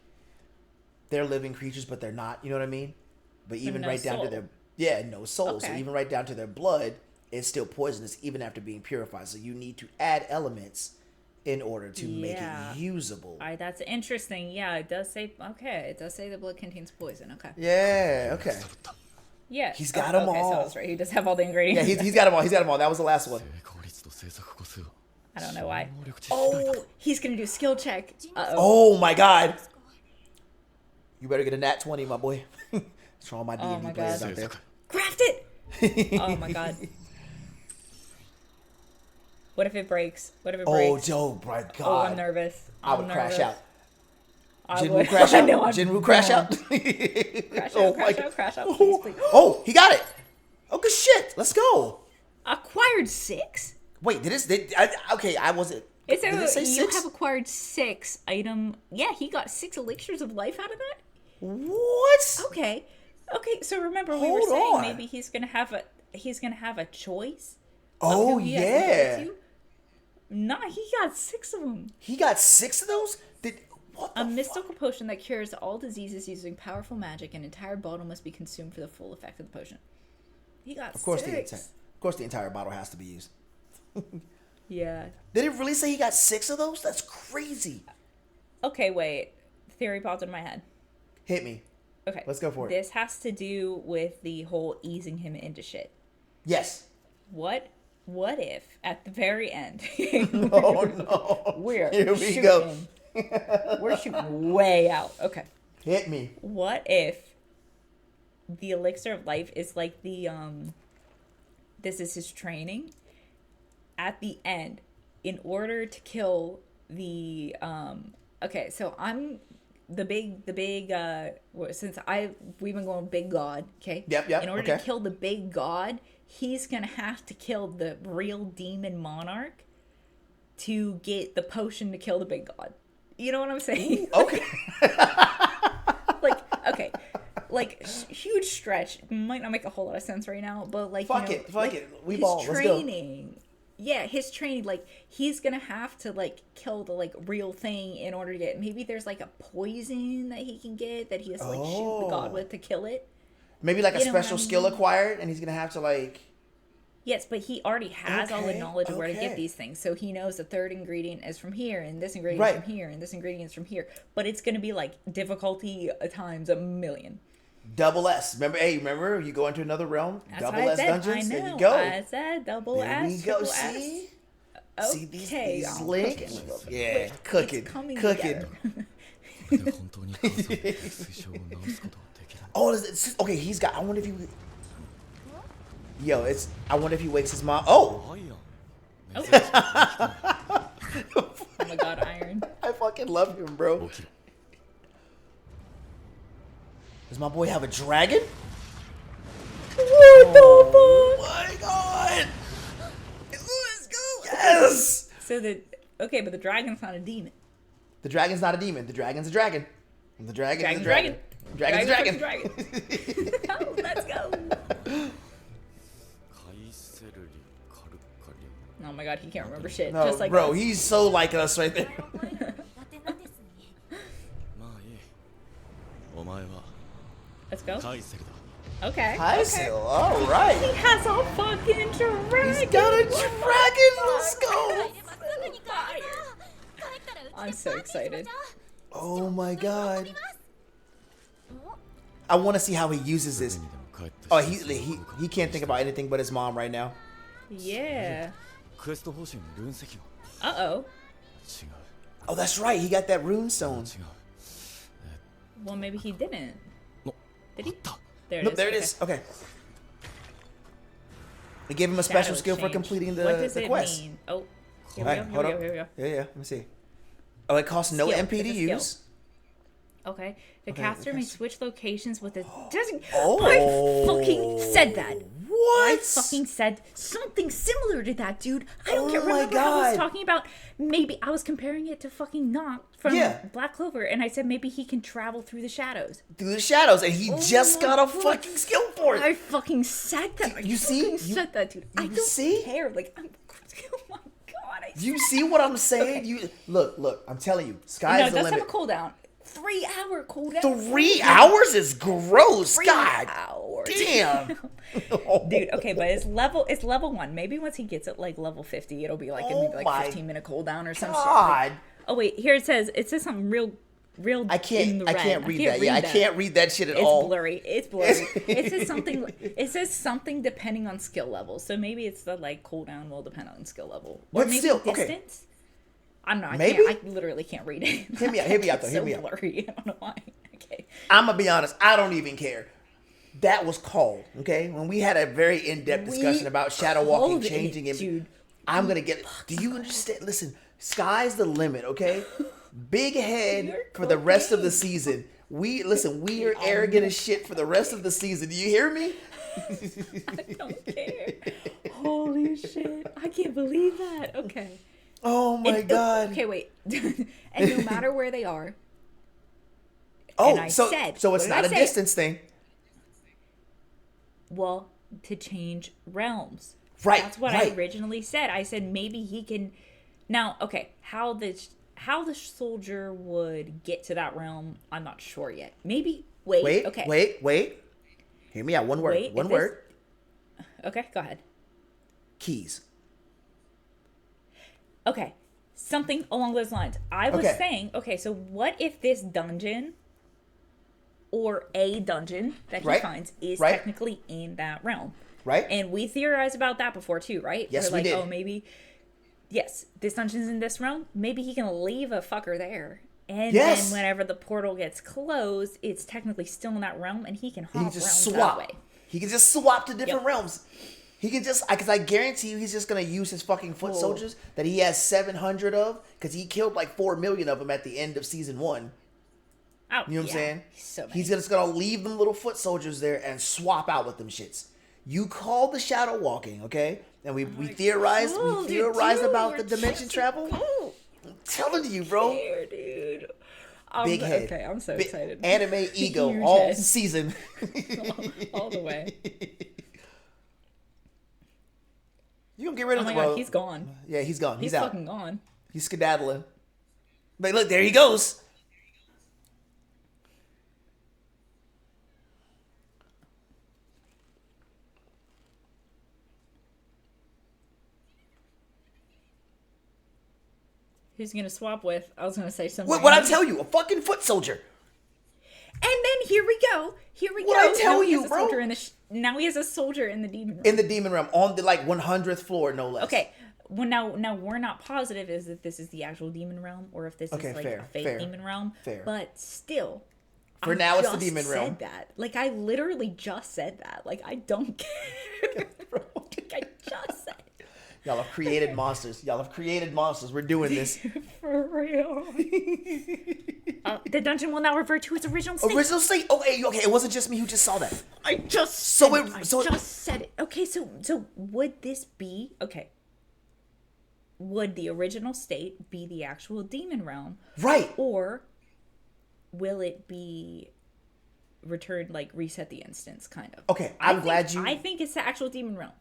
they're living creatures, but they're not. You know what I mean? But even no right down to soul. their no soul. So Okay. even right down to their blood, it's still poisonous even after being purified. So you need to add elements in order to make it usable. That's interesting. Yeah, it does say It does say the blood contains poison. Okay. Yeah. Okay. Yeah. He's got 'em So all. that's right. He does have all the Yeah, ingredients. he's got them all. He's got them all. That was the last one. I don't know why. Oh, he's gonna do skill check. Oh my god! You better get a nat 20, my boy. It's for all my D&D my players God. out there. Craft it. Oh my god. What if it breaks? What if it breaks? Oh my god! Oh, I'm nervous. I would crash out. I Jinwoo would. crash I out. know, I'm Jinwoo crash wrong. out. Crash Oh out, my crash God. out, crash out, please, please. Oh, he got it. Oh, good shit. Let's go. Acquired 6? Wait, okay, I wasn't. It Did it say said you 6? have acquired 6 item. Yeah, he got 6 elixirs of life out of that? What? Okay. Okay, so remember we were Hold saying on. maybe he's gonna have a choice of Oh who he has to give yeah. it to? Nah, he got 6 of them. He got 6 of those? What the A fuck? mystical potion that cures all diseases using powerful magic. An entire bottle must be consumed for the full effect of the potion. He got Of course, 6. of course, the entire bottle has to be used. Yeah. Did it really say he got 6 of those? That's crazy. Okay, wait. Theory popped in my head. Hit me. Okay. Let's go for it. This has to do with the whole easing him into shit. Yes. What if at the very end Oh no. we're Here we shooting, go. we're shooting way out. Okay. Hit me. What if the elixir of life is like this is his training at the end in order to kill the okay, so I'm the big since we've been going big god, okay? Yep, In order okay. to kill the big god, he's gonna have to kill the real demon monarch to get the potion to kill the big god. You know what I'm saying? Okay. Okay. Like, huge stretch. Might not make a whole lot of sense right now, but like, Fuck you know, it. like, We his ball. Let's go. training. Yeah, his training, like, he's gonna have to, like, kill the, like, real thing in order to get, maybe there's, like, a poison that he can get that he has to, like, shoot the god with to kill it. Maybe like a You know what special I skill mean? acquired, and he's gonna have to like. Yes, but he already has all the Okay, knowledge of where to okay. get these things. So he knows the third ingredient is from here, and this ingredient Right. is from here, and this ingredient is from here. But it's going to be like difficulty times a million. Double S. Remember, you go into another realm. That's double what I S said. dungeons. I know. There you go. I said double There S. we go. triple See? S. See these Okay, I'm link? cooking. Yeah, cooking. It's coming Cooking. together. Oh, okay, he's got. I wonder if he. Yo, I wonder if he wakes his mom. Oh! Oh my god, Iron. I fucking love him, bro. Does my boy have a dragon? What the Oh my god! Let's go! Yes! fuck? So okay, but the dragon's not a demon. The dragon's not a demon. The dragon's a dragon. And the dragon is a Dragon. dragon. Dragon's a dragon. Dragon. Oh, let's go. Oh my god, he can't remember shit. No, just like bro, us. he's so like us right there. Let's go. Okay. Hysil, all right. He has a fucking dragon. He's got a dragon. Let's go. I'm so excited. Oh my god. I want to see how he uses this. Oh, he can't think about anything but his mom right now. Yeah. Uh-oh. Oh, that's right. He got that rune stone. Well, maybe he didn't. Did he? There it Nope, is. there it Okay. is. Okay. They gave him a special Shadow skill for change. completing What does the it quest. mean? Oh, here Alright, we hold go. up. Here we go. Yeah, let me see. Oh, it costs no Skill. MP to It's a skill. use. Okay. The Okay, caster may caster- switch locations with a doesn't. Oh. I fucking said that. What? I fucking said something similar to that, dude. I don't Oh care. my Remember how I was God. talking about? Maybe I was comparing it to fucking Knock from Yeah. Black Clover, and I said maybe he can travel through the shadows. Through the shadows, and he just my got a God. fucking skill for it. I fucking said that. You I see? fucking said that, dude. I you don't see? care. Like, I'm. Oh my god. You see what I'm saying? You look. I'm telling you, sky's No, it the does have limit. a cooldown. 3 hour cooldown. 3 hours is gross. 3 God hours. damn. Dude, okay, but it's level 1. Maybe once he gets it like level 50, it'll be like Oh maybe my 15-minute cooldown or some shit. God. Oh wait, here it says something real I in can't. the I red. can't read that. Yeah, I can't read that shit at It's all. blurry. It's blurry. It says something. It says something depending on skill level. So maybe it's the like cooldown will depend on skill level. Or But maybe still, distance. okay. I don't know. Maybe? I literally can't read it. Hit me out, hit me out, though, It's hit so me out. blurry. I don't know why. Okay. I'm gonna be honest. I don't even care. That was called, okay? When we had a very in-depth discussion about shadow walking called it, changing and dude. I'm gonna get it. Do you understand? Listen, sky's the limit, okay? Big head You're for the rest of the cooking. season. We are arrogant as shit for the rest of the season. Do you hear me? I don't care. Holy shit. I can't believe that. Okay. Oh my god. Okay, wait. And no matter where they are. Oh, and I so said, so what it's did not I a say? distance thing. Well, to change realms. Right. That's what right. I originally said. I said maybe he can. Now, okay, how the soldier would get to that realm, I'm not sure yet. Maybe Wait. okay. Wait. Hear me out. One word. Wait, One word. Okay, go ahead. Keys. Okay, something along those lines. I was Okay. saying, okay, so what if this dungeon or a dungeon that he Right. finds is Right. technically in that realm? Right. And we theorized about that before too, right? Yes, We're like, we did. oh, maybe, yes, this dungeon's in this realm. Maybe he can leave a fucker there. And Yes. then whenever the portal gets closed, it's technically still in that realm and he can hop He can just realms swap. that way. He can just swap to different Yep. realms. He can just, because I guarantee you, he's just gonna use his fucking foot Cool. soldiers that he has 700 of, because he killed like 4 million of them at the end of season 1. Oh, You know what I'm saying? So many. He's just gonna leave them little foot soldiers there and swap out with them shits. You call the shadow walking, okay? And we theorized about the dimension travel. Cool. I'm telling you, bro. Here, dude. Big head. Okay, I'm so excited. Anime ego Huge all head. season. all the way. You gonna get rid Oh of my the god, he's gone. Yeah, he's gone. He's out. fucking gone. He's skedaddling. But look, there he goes. Who's he gonna swap with? I was gonna say something. What I tell you, a fucking foot soldier. And then here we go. What I tell Now he you, has a bro? soldier in now he has a soldier in the demon realm. In the demon realm, on the like 100th floor, no less. Okay. Well, now we're not positive is if this is the actual demon realm or if this Okay, is like fair, a fake fair, demon realm. fair. But still, For I now, it's the just demon realm. Said that. Like I literally just said that. Like I don't care. Like I just said. It. Y'all have created monsters. We're doing this. For real. The dungeon will now revert to its original state. Original state. Oh, hey, okay. It wasn't just me who just saw that. I just said it. Okay, so would this be okay? Would the original state be the actual demon realm? Right. Or will it be returned, like reset the instance, kind of? Okay, I think it's the actual demon realm.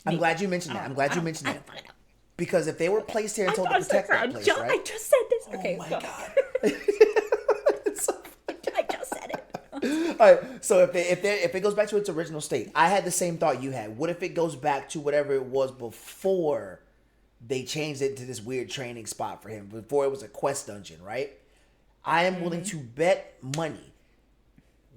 I'm glad you mentioned that. I don't fucking know. Because if they were placed here and told to I'm so protect sorry. that place, right? I just said this. Okay, Oh my go. god. I just said it. All right. So if it goes back to its original state, I had the same thought you had. What if it goes back to whatever it was before they changed it to this weird training spot for him? Before it was a quest dungeon, right? I am willing to bet money.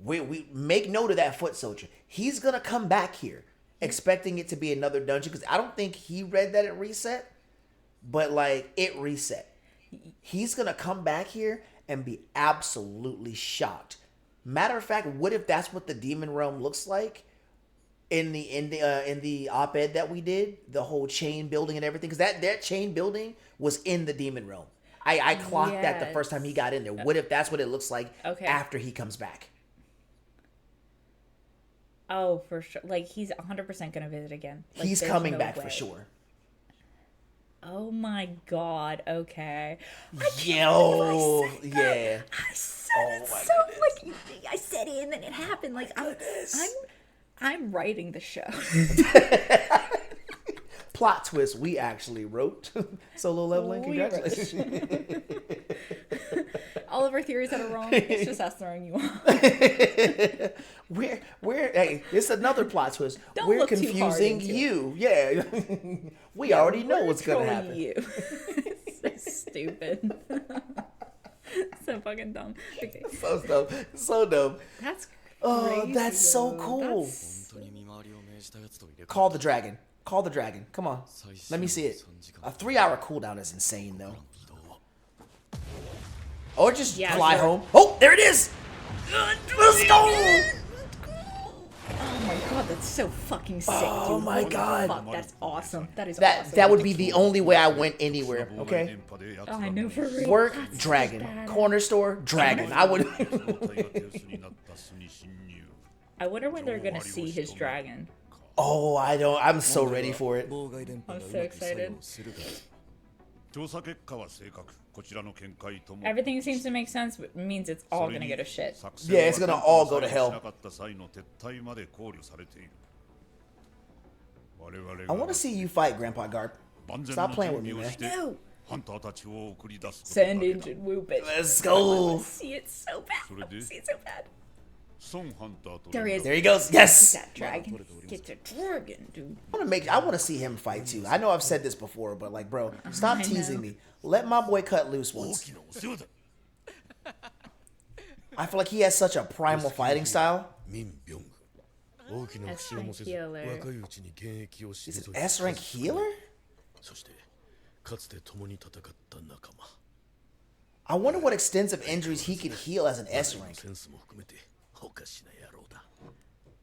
We make note of that foot soldier. He's gonna come back here expecting it to be another dungeon because I don't think he read that it reset, but like it reset. He's gonna come back here and be absolutely shocked. Matter of fact, what if that's what the demon realm looks like in the op-ed that we did, the whole chain building and everything? Because that chain building was in the demon realm. I clocked that the first time he got in there. What if that's what it looks like after he comes back? Oh, for sure. Like he's 100% gonna visit again. Like, He's there's coming no back way. for sure. Oh my god. Okay. Yo, yeah. I said Oh it my so goodness. like I said it and then it happened. Like I'm writing the show. Plot twist we actually wrote. Solo leveling, We wrote the congratulations. All of our theories that are wrong, it's just us throwing you off. we're hey, it's another plot twist. Don't We're look too hard confusing into you. Yeah. We already know what's gonna trolling happen. You. It's so stupid. So fucking dumb. Okay. So dumb. That's crazy. Oh, that's so though. cool. That's- Call the dragon. Call the dragon. Come on. Let me see it. A 3-hour cooldown is insane though. Or just fly sure. home. Oh, there it is! Let's go! Oh my god, that's so fucking sick, dude. Oh my Holy god. fuck, that's awesome. That is awesome. That would be the only way I went anywhere, okay? Oh, I know for real. Work, That's so dragon. badass. Corner store, dragon. I would. I wonder when they're gonna see his dragon. Oh, I'm so ready for it. I'm so excited. Everything seems to make sense, but it means it's all gonna go to shit. Yeah, it's gonna all go to hell. I want to see you fight, Grandpa Garp. Stop playing with me, man. No! Send Engine Woo, bitch. Let's go. See it so bad. See it so bad. There he is. There he goes. Yes. That dragon. Get the dragon, dude. I want to see him fight too. I know I've said this before, but like, bro, stop teasing me. Let my boy cut loose once. I feel like he has such a primal fighting style. S-rank healer. He's an S-rank healer? I wonder what extensive injuries he can heal as an S-rank.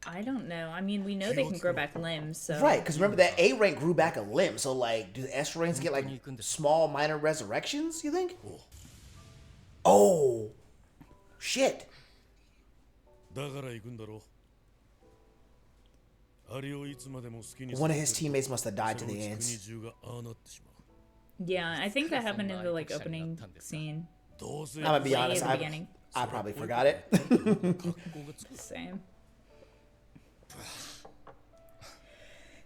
I don't know. I mean, we know they can grow back limbs, so... Right, because remember that A-rank grew back a limb, so like, do the S-ranks get like small, minor resurrections, you think? Oh! Shit! One of his teammates must have died to the ants. Yeah, I think that happened in the like opening scene. I'm gonna be honest, I probably forgot it. Same.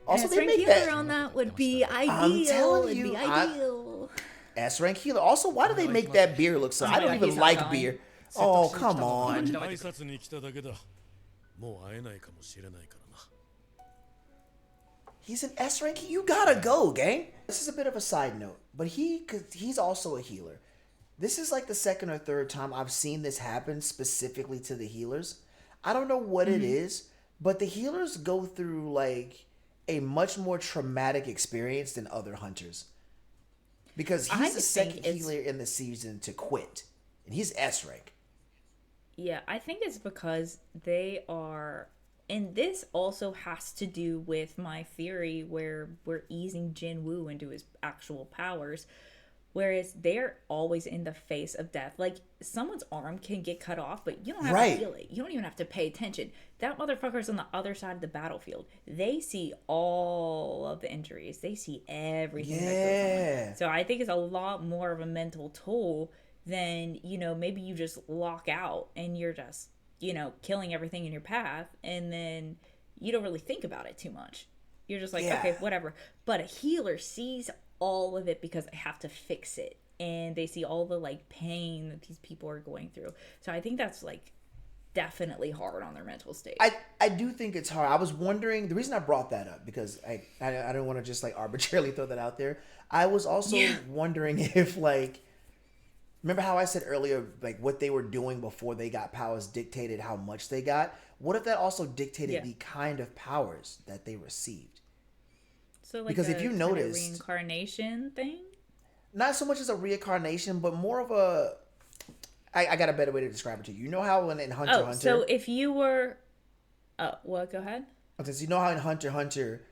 Also, they S-rank make healer that. on that would be ideal. I'm telling you, It'd be ideal. S-rank healer. Also, why do they make that beer look so? I don't even like beer. Oh, come on. He's an S-rank. You gotta go, gang. This is a bit of a side note, but he's also a healer. This is like the second or third time I've seen this happen specifically to the healers. I don't know what it is, but the healers go through like a much more traumatic experience than other hunters. Because he's the second healer in the season to quit. And he's S-rank. Yeah, I think it's because they are... And this also has to do with my theory where we're easing Jin Woo into his actual powers. Whereas they're always in the face of death. Like, someone's arm can get cut off, but you don't have to feel it. You don't even have to pay attention. That motherfucker's on the other side of the battlefield. They see all of the injuries. They see everything that goes on. So I think it's a lot more of a mental toll than, you know, maybe you just lock out and you're just, you know, killing everything in your path. And then you don't really think about it too much. You're just like, okay, whatever. But a healer sees all of it because they have to fix it, and they see all the like pain that these people are going through. So I think that's like definitely hard on their mental state. I do think it's hard. I was wondering, the reason I brought that up, because I don't want to just like arbitrarily throw that out there. I was also wondering if like, remember how I said earlier, like what they were doing before they got powers dictated how much they got? What if that also dictated the kind of powers that they received? So like because if you notice, reincarnation thing, not so much as a reincarnation, but more of a. I got a better way to describe it to you. You know how in Hunter x Hunter. So if you were, what? Go ahead. Okay, so you know how in Hunter x Hunter,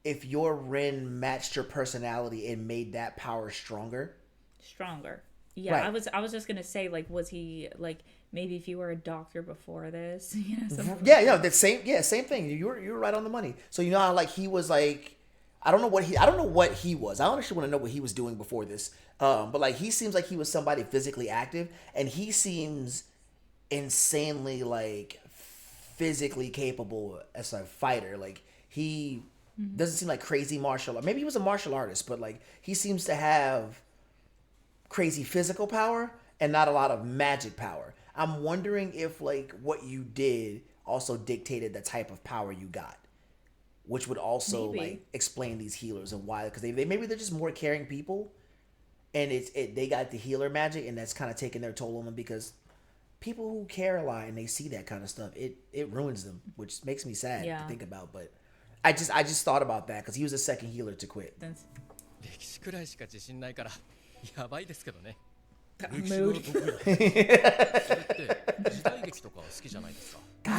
if your Ren matched your personality, it made that power stronger. Stronger. Yeah, right. I was just gonna say, like, was he like maybe if you were a doctor before this? You know, that same thing. You were right on the money. So you know how like he was like. I don't know what he was. I actually want to know what he was doing before this. But like he seems like he was somebody physically active, and he seems insanely like physically capable as a fighter. Like he doesn't seem like crazy martial art. Maybe he was a martial artist, but like he seems to have crazy physical power and not a lot of magic power. I'm wondering if like what you did also dictated the type of power you got. Which would also like explain these healers and why, because maybe they're just more caring people, and they got the healer magic, and that's kind of taking their toll on them, because people who care a lot and they see that kind of stuff, it ruins them, which makes me sad to think about. But I just thought about that because he was the second healer to quit. God,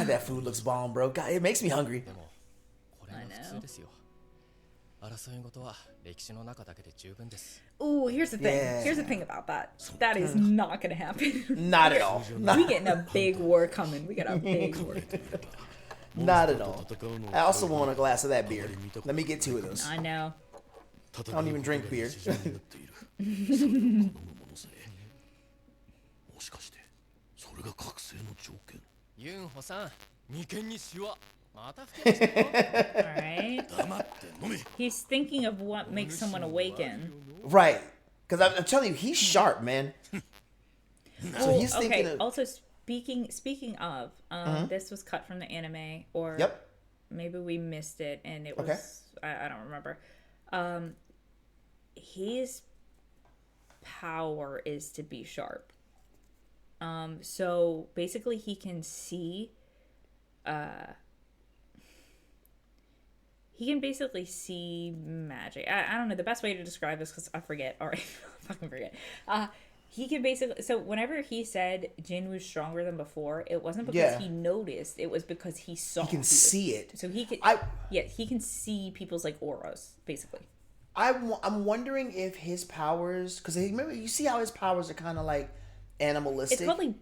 that food looks bomb, bro. God, it makes me hungry. I know. Ooh, here's the thing. Yeah. Here's the thing about that. That is not gonna happen. Not at all. We getting a big war coming. We got a big war. Not at all. I also want a glass of that beer. Let me get two of those. I know. I don't even drink beer. ユンホさん、眉間にシワ。また老けましたよ。 Alright. He's thinking of what makes someone awaken. Right. Because I'm telling you, he's sharp, man. So he's thinking okay, of... also speaking of, this was cut from the anime, or Yep. maybe we missed it and it was Okay. I don't remember. His power is to be sharp. So basically he can see magic. I don't know the best way to describe this because I forget. All right, fucking forget. He can basically, so whenever he said Jin was stronger than before, it wasn't because he noticed, it was because he saw. He can see it. So he can, he can see people's like auras, basically. I'm wondering if his powers, because remember, you see how his powers are kind of like animalistic. It's called like,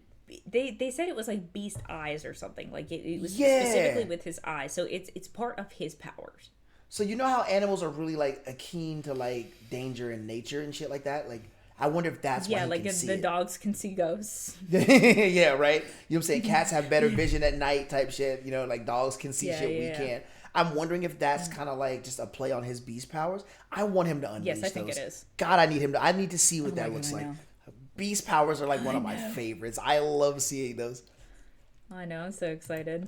they said it was like beast eyes or something. Like it was specifically with his eyes. So it's part of his powers. So you know how animals are really like keen to like danger and nature and shit like that? Like, I wonder if that's why he like can see the it. dogs can see ghosts. Yeah, right? You know what I'm saying? Cats have better vision at night type shit. You know, like dogs can see shit we can't. I'm wondering if that's kind of like just a play on his beast powers. I want him to unleash those. Yes, I think it is. God, I need to see what that looks like. Beast powers are like one of my favorites. I love seeing those. I know, I'm so excited.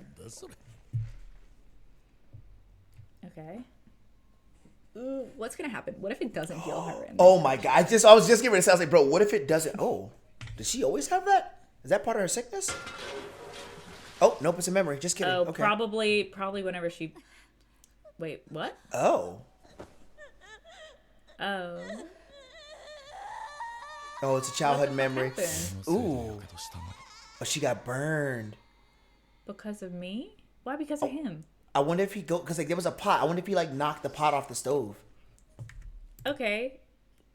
Okay. Ooh, what's gonna happen? What if it doesn't heal her? Oh my god! I was just getting ready to say, I was like, bro, what if it doesn't? Oh, does she always have that? Is that part of her sickness? Oh nope, it's a memory. Just kidding. Oh, okay. probably whenever she. Wait, what? Oh. Oh, it's a childhood memory. happened? Ooh. Oh, she got burned. Because of me? Why? Because of him? I wonder if he because like there was a pot. I wonder if he like knocked the pot off the stove. Okay.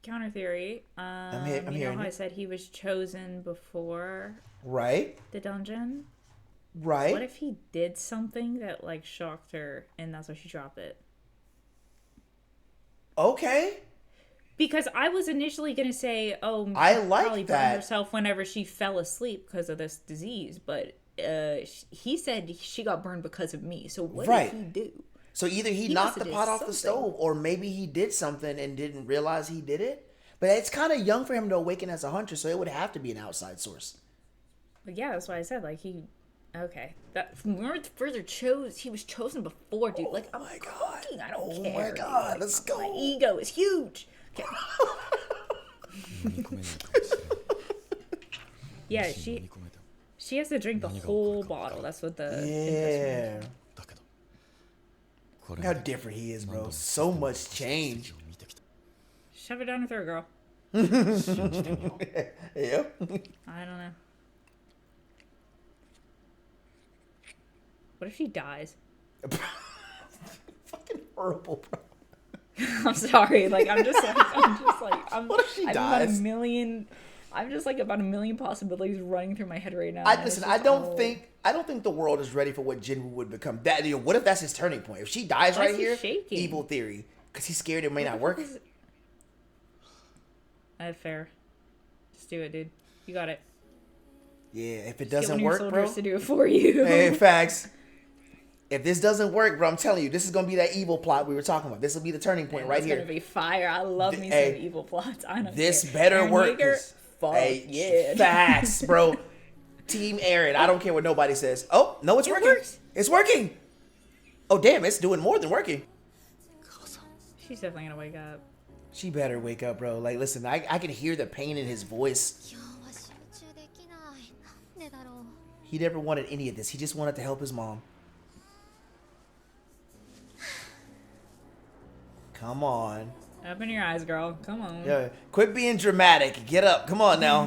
Counter theory. I'm you know hearing how I it. said he was chosen before Right. the dungeon? Right. What if he did something that like shocked her and that's why she dropped it? Okay. Because I was initially gonna say, oh, I she like probably that. burned herself whenever she fell asleep because of this disease, but he said she got burned because of me. So what did he do? So either he knocked the pot off the stove, or maybe he did something and didn't realize he did it. But it's kind of young for him to awaken as a hunter, so it would have to be an outside source. But yeah, that's why I said like he. Okay, that further he was chosen before, dude. Like I'm my god! cooking, I don't Oh care. my god! Like, Let's go. My ego is huge. Okay. Yeah, she has to drink the whole bottle. That's what the Yeah. Look how different he is, bro. So much change. Shove it down her throat, girl. Yep. I don't know. What if she dies? Fucking horrible, bro. I'm sorry. Like I'm just like What if she dies? I'm just like about a million possibilities running through my head right now. I don't think the world is ready for what Jinwoo would become. That what if that's his turning point? If she dies Why right is he here, shaking? evil theory, because he's scared it may not work. That's fair. Just do it, dude. You got it. Yeah, if it Get one doesn't of your work, soldiers bro. to do it for you. Hey, facts. If this doesn't work, bro, I'm telling you, this is gonna be that evil plot we were talking about. This will be the turning point right It's here. gonna be fire. I love me some evil plots. I don't This care. better Aaron work. Yeager, fuck Hey, yeah. facts, bro. Team Aaron. I don't care what nobody says. Oh, no, it's working. Works. It's working. Oh, damn, it's doing more than working. She's definitely gonna wake up. She better wake up, bro. Like, listen, I can hear the pain in his voice. 今日は集中できないなんでだろう He never wanted any of this. He just wanted to help his mom. Come on. Open your eyes, girl. Come on. Yeah. Quit being dramatic. Get up. Come on now.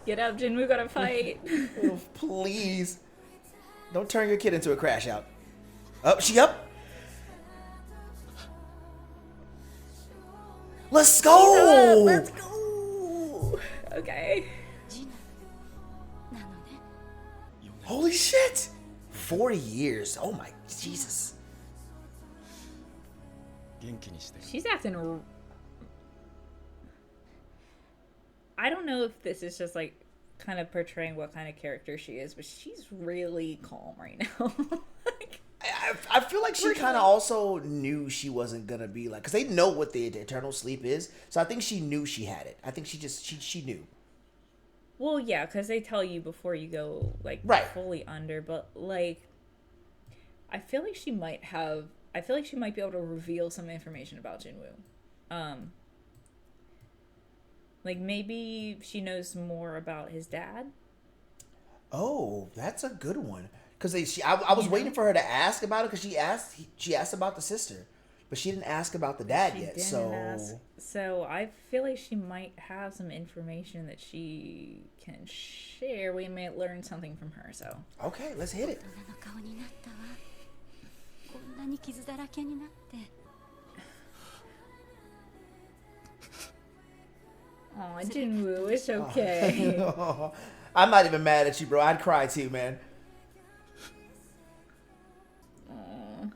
Get up, Jin. We gotta fight. Oh, please. Don't turn your kid into a crash out. Up, she up. Let's go. Let's go. Okay. なのね Holy shit! 4 years. Oh my Jesus. 元気にしてる She's acting. I don't know if this is just like kind of portraying what kind of character she is, but she's really calm right now. Like, I feel like she kind of also knew she wasn't gonna be like, because they know what the eternal sleep is, so I think she knew she had it. I think she knew. well, yeah, because they tell you before you go like Right. fully under, but like, I feel like she might have. I feel like she might be able to reveal some information about Jinwoo. Like maybe she knows more about his dad. Oh, that's a good one. Because I was waiting for her to ask about it, because she asked about the sister, but she didn't ask about the dad She yet. didn't So ask. So I feel like she might have some information that she can share. We may learn something from her. So okay, let's hit it. 大人の顔になったわ。こんなに傷だらけになって。 Aw, Jinwoo, it's okay. I'm not even mad at you, bro. I'd cry too, man. Aw.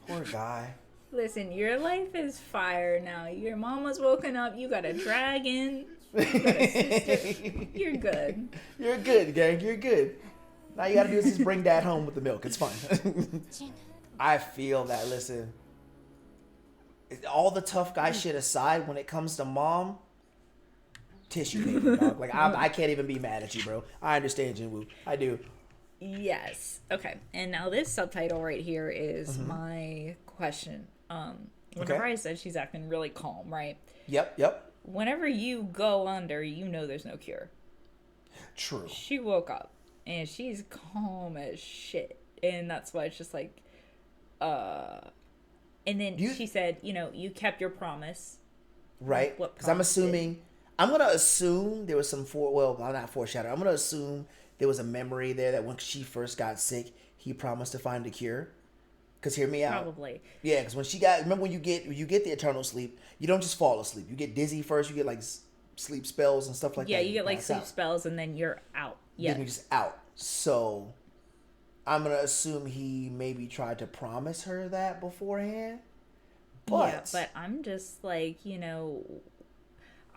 Poor guy. Listen, your life is fire now. Your mama's woken up. You got a dragon. You got a sister. You're good. You're good, gang. You're good. Now you gotta do is just bring dad home with the milk. It's fine. ジン、 I feel that. Listen, all the tough guy shit aside, when it comes to mom, tissue paper, dog. Like I can't even be mad at you, bro. I understand, Jinwoo. I do. Yes. Okay. And now this subtitle right here is my question. Whenever Okay. I said she's acting really calm, right? Yep. Whenever you go under, you know there's no cure. True. She woke up and she's calm as shit. And that's why it's just like, and then You- she said, you kept your promise. Right? What Because I'm prompted it? assuming, I'm gonna assume there was some not foreshadow. I'm gonna assume there was a memory there that when she first got sick, he promised to find a cure. Because hear me out. Probably. Yeah, because remember when you get the eternal sleep, you don't just fall asleep. You get dizzy first. You get like sleep spells and stuff like Yeah, that. you get like pass sleep out. spells and then you're out. Then Yeah. you're just out. So I'm gonna assume he maybe tried to promise her that beforehand. But Yeah, but I'm just like,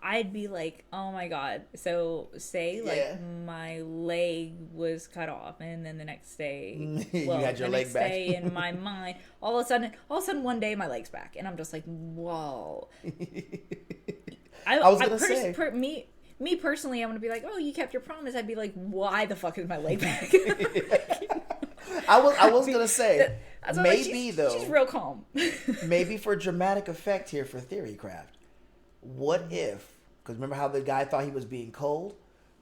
I'd be like, oh my god. So say like Yeah. my leg was cut off, and then the next day, You well, had your the leg next back. day in my mind, all of a sudden, one day my leg's back, and I'm just like, whoa. I was gonna say. Me personally, I'm gonna be like, oh, you kept your promise. I'd be like, why the fuck is my leg back? I was gonna say That's why I'm like, maybe though. she's real calm. Maybe for dramatic effect here for Theorycraft. What if, because remember how the guy thought he was being cold?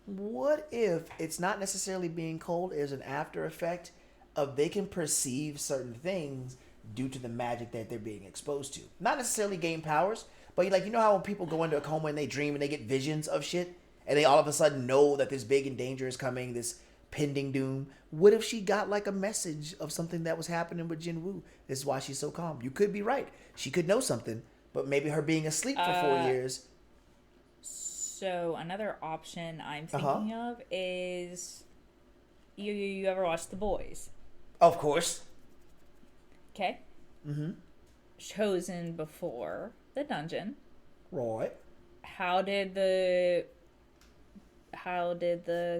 What if it's not necessarily being cold, is an after effect of they can perceive certain things due to the magic that they're being exposed to? Not necessarily gain powers, but you know how when people go into a coma and they dream and they get visions of shit, and they all of a sudden know that this big and danger is coming, this pending doom. What if she got like a message of something that was happening with Jinwoo? This is why she's so calm. You could be right. She could know something, but maybe her being asleep for 4 years. So another option I'm thinking of is you ever watched The Boys? Of course. Okay. Chosen before the dungeon. Right. How did the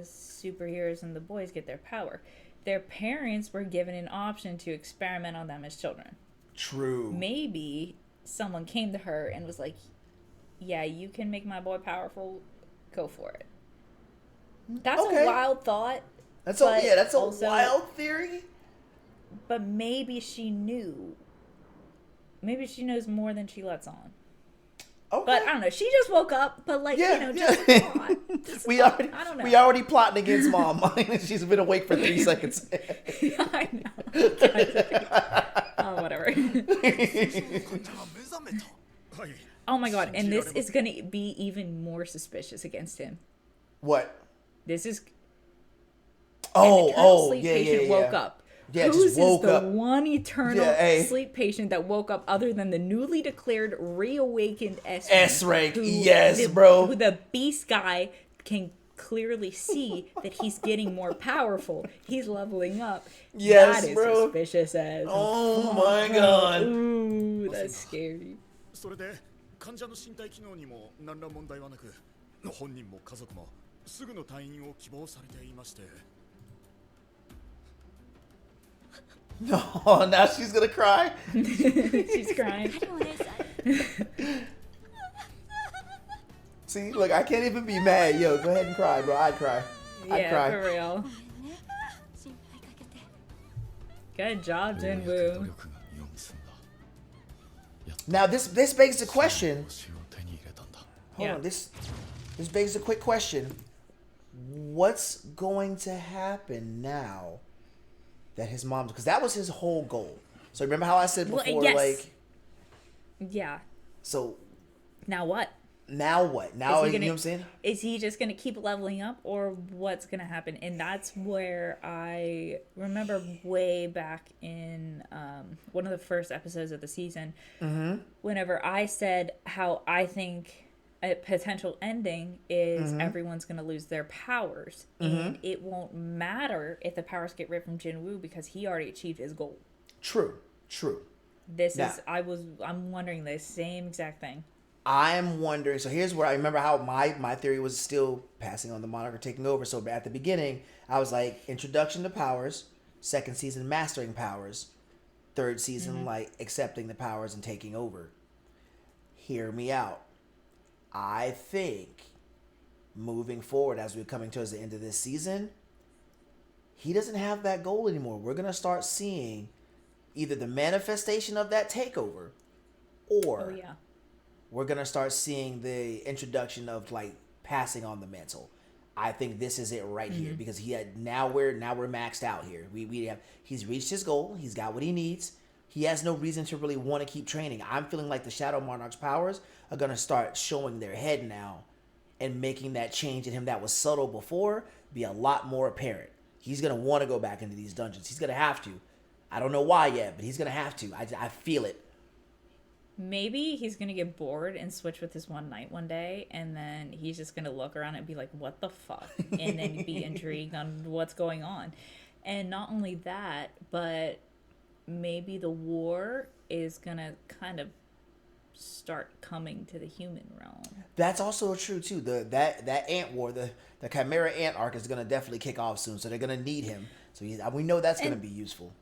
superheroes and the boys get their power? Their parents were given an option to experiment on them as children. True. Maybe someone came to her and was like, yeah, you can make my boy powerful, go for it. That's Okay. a wild thought. That's but that's a also- wild theory. But maybe she knew. Maybe she knows more than she lets on. Okay. But I don't know. She just woke up, but like, Yeah, just yeah. a thought. Just a we thought. already I don't know. we already plotting against mom. She's been awake for 3 seconds. I know. Oh, whatever. 目覚めたはい Oh my god, and this is gonna be even more suspicious against him. What? This is Oh, an eternal oh, sleep yeah, patient yeah, woke yeah. up. Yeah, Whose just woke is the up. one eternal Yeah, hey. sleep patient that woke up other than the newly declared reawakened S S rank, yes, bro. Who the beast guy can clearly see that he's getting more powerful. He's leveling up. Yes, that is bro. suspicious as Oh my god. Ooh, that's scary. それで患者の身体機能にも何ら問題はなく、本人も家族もすぐの退院を希望されていまして。No, now she's gonna cry. She's crying. カリお姉さん See, look, I can't even be mad. Yo, go ahead and cry, bro. I'd cry. I'd Yeah, cry. for real. ごめんね心配かけて Good job, 努 Jinwoo. 力が実を結んだ。 Now this begs the question. 星を手に入れたんだ。 Hold Yeah. on, this begs a quick question. What's going to happen now that his mom, because that was his whole goal. So remember how I said Well, before, yes. like, Yeah. so Now what? now what? Now, Is he you know gonna- what I'm saying? Is he just going to keep leveling up, or what's going to happen? And that's where I remember way back in one of the first episodes of the season, whenever I said how I think a potential ending is everyone's going to lose their powers. And it won't matter if the powers get ripped from Jinwoo because he already achieved his goal. True. This Now- is, I'm wondering the same exact thing. I'm wondering. So here's where I remember how my theory was still passing on the monarch or taking over. So at the beginning, I was like, introduction to powers, second season mastering powers, third season like accepting the powers and taking over. Hear me out. I think moving forward as we're coming towards the end of this season, he doesn't have that goal anymore. We're gonna start seeing either the manifestation of that takeover, or Oh, yeah. we're gonna start seeing the introduction of like passing on the mantle. I think this is it right here because now we're maxed out here. He's reached his goal. He's got what he needs. He has no reason to really want to keep training. I'm feeling like the Shadow Monarch's powers are gonna start showing their head now, and making that change in him that was subtle before be a lot more apparent. He's gonna want to go back into these dungeons. He's gonna have to. I don't know why yet, but he's gonna have to. I feel it. Maybe he's gonna get bored and switch with his one night one day, and then he's just gonna look around and be like, "What the fuck?" and then be intrigued on what's going on. And not only that, but maybe the war is gonna kind of start coming to the human realm. That's also true too. That ant war, the Chimera ant arc is gonna definitely kick off soon, so they're gonna need him. So we know that's gonna And- be useful.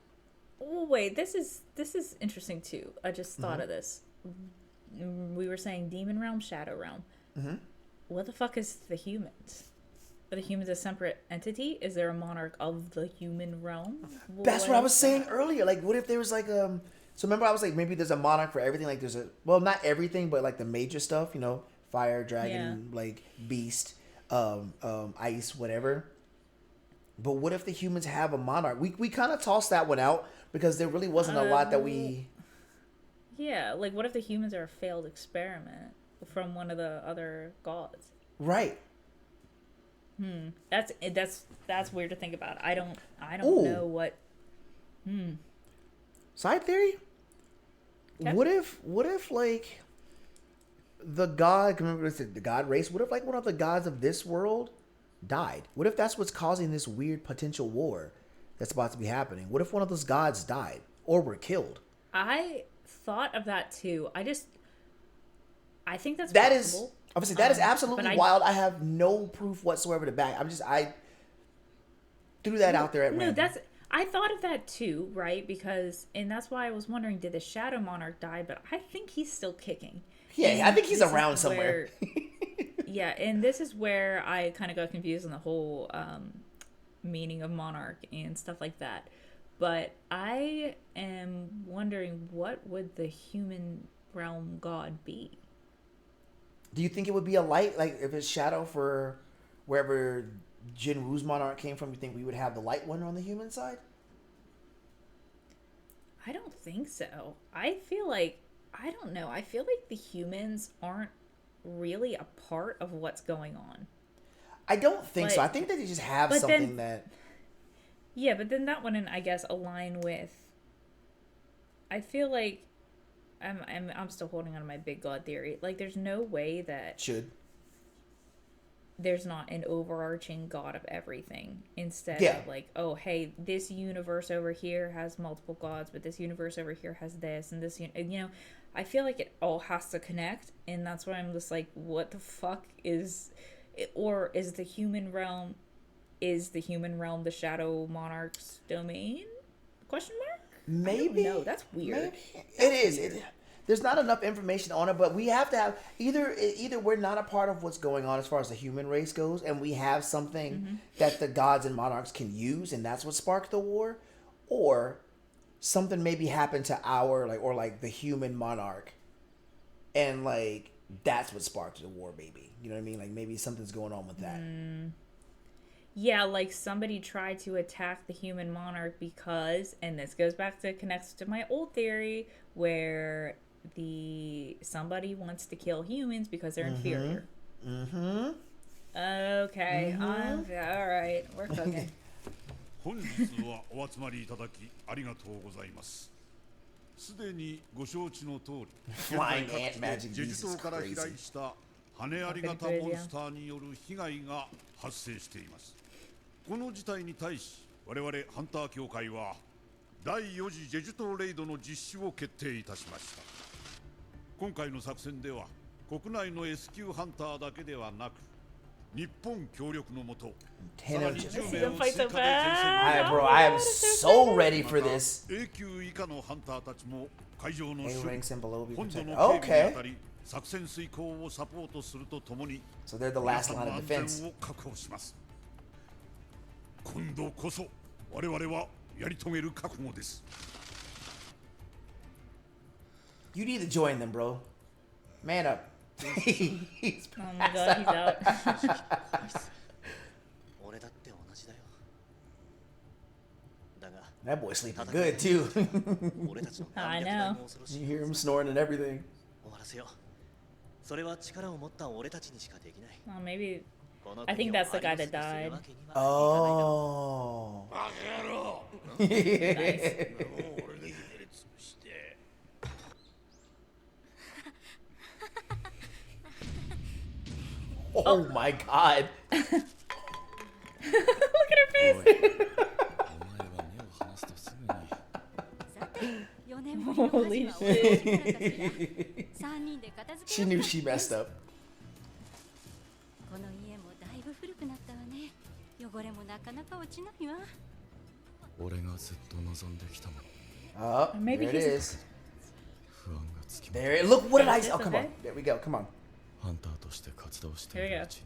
Oh wait, this is interesting too. I just thought of this. We were saying demon realm, shadow realm. What the fuck is the humans? Are the humans a separate entity? Is there a monarch of the human realm? That's what I was is saying that? earlier. Like, what if there was like So remember, I was like, maybe there's a monarch for everything. Like, there's not everything, but like the major stuff. You know, fire, dragon, like beast, ice, whatever. But what if the humans have a monarch? We kind of tossed that one out because there really wasn't a lot that we. Yeah, like what if the humans are a failed experiment from one of the other gods? Right. That's weird to think about. I don't Ooh. know what. Side theory. Okay. What if like the god? Remember the god race? What if like one of the gods of this world died? What if that's what's causing this weird potential war that's about to be happening? What if one of those gods died or were killed? I thought of that too. I think that's That is possible. obviously that is but absolutely I- wild. I have no proof whatsoever to back. I threw that out there at No, random. I thought of that too, right? And that's why I was wondering, did the Shadow Monarch die? But I think he's still kicking. Yeah, And I think he's this is around somewhere. Yeah, and this is where I kind of got confused in the whole meaning of monarch and stuff like that. But I am wondering, what would the human realm god be? Do you think it would be a light? Like if it's shadow for wherever Jinwoo's monarch came from, you think we would have the light one on the human side? I don't think so. I feel like, I don't know. I feel like the humans aren't really a part of what's going on. I don't think so. Like- I think that they just have but something then- that. Yeah, but then that wouldn't, I guess, align with. I feel like I'm still holding on to my big god theory. Like, there's no way that Should. there's not an overarching god of everything. Instead Yeah. of like, oh, hey, this universe over here has multiple gods, but this universe over here has this, and this, I feel like it all has to connect, and that's why I'm just like, what the fuck is, or is the human realm the Shadow Monarch's domain? Question mark? Maybe. No, that's weird. Maybe. It is. There's not enough information on it, but we have to have either we're not a part of what's going on as far as the human race goes, and we have something that the gods and monarchs can use, and that's what sparked the war, or something maybe happened to our like the human monarch, and like that's what sparked the war. Maybe, you know what I mean? Like maybe something's going on with that. Yeah, like somebody tried to attack the human monarch because, and this goes back to connects to my old theory where somebody wants to kill humans because they're inferior. Okay, all right, we're cooking. 本日はお集まりいただきありがとうございます。すでにご承知の通り、現在 Flying 各 ant 地 magic でジェ beast ジ is ュ島から飛 crazy. 来した羽あり型モンスターによる被害が発生しています。この事態に対し我々ハンター協会は第4次ジェジュ島レイドの実施を決定いたしました。今回の作戦では国内の S 級ハンターだけではなく日本協力のもとさらに10名を追加で前線に Bro, I am so ready for this. A 級以下のハンターたちも会場の A 守備 ranks and below be 本土 protected. の警備に Okay. あたり作戦遂行をサポートするとともに So they're the 皆 last さん line の of 安全 defense. を確保します。今度こそ我々はやり遂げる覚悟です。 You need to join them, bro. Man up. He's Oh my god, he's out. 俺だって同じだよ。だが That boy sleeping good too. 俺たちの I 何 know. 百倍も恐ろし You い。 hear him snoring and everything. 終わらせよう。それは力を持った俺たちにしかできない。 Well, maybe この I think 国を that's the guy that アリバスにする died. わけにはいかないだろ Oh. バカ野郎 nice. 俺がひねりつぶして Oh my god. Look at her face. お前は目を離すとすぐにさて4年ぶりの火事は終わったからかしら3人で片付 She け knew な she messed up. この家もだいぶ古くなったわね。汚れもなかなか落ちないわ。俺がずっと望んできたもの。 Oh, Maybe there it he's- is. 不安がつきま There it. Look, what did I? Is this Oh, come on. okay? There we go. Come on. ハンターとして活動してい Here we る go. うちに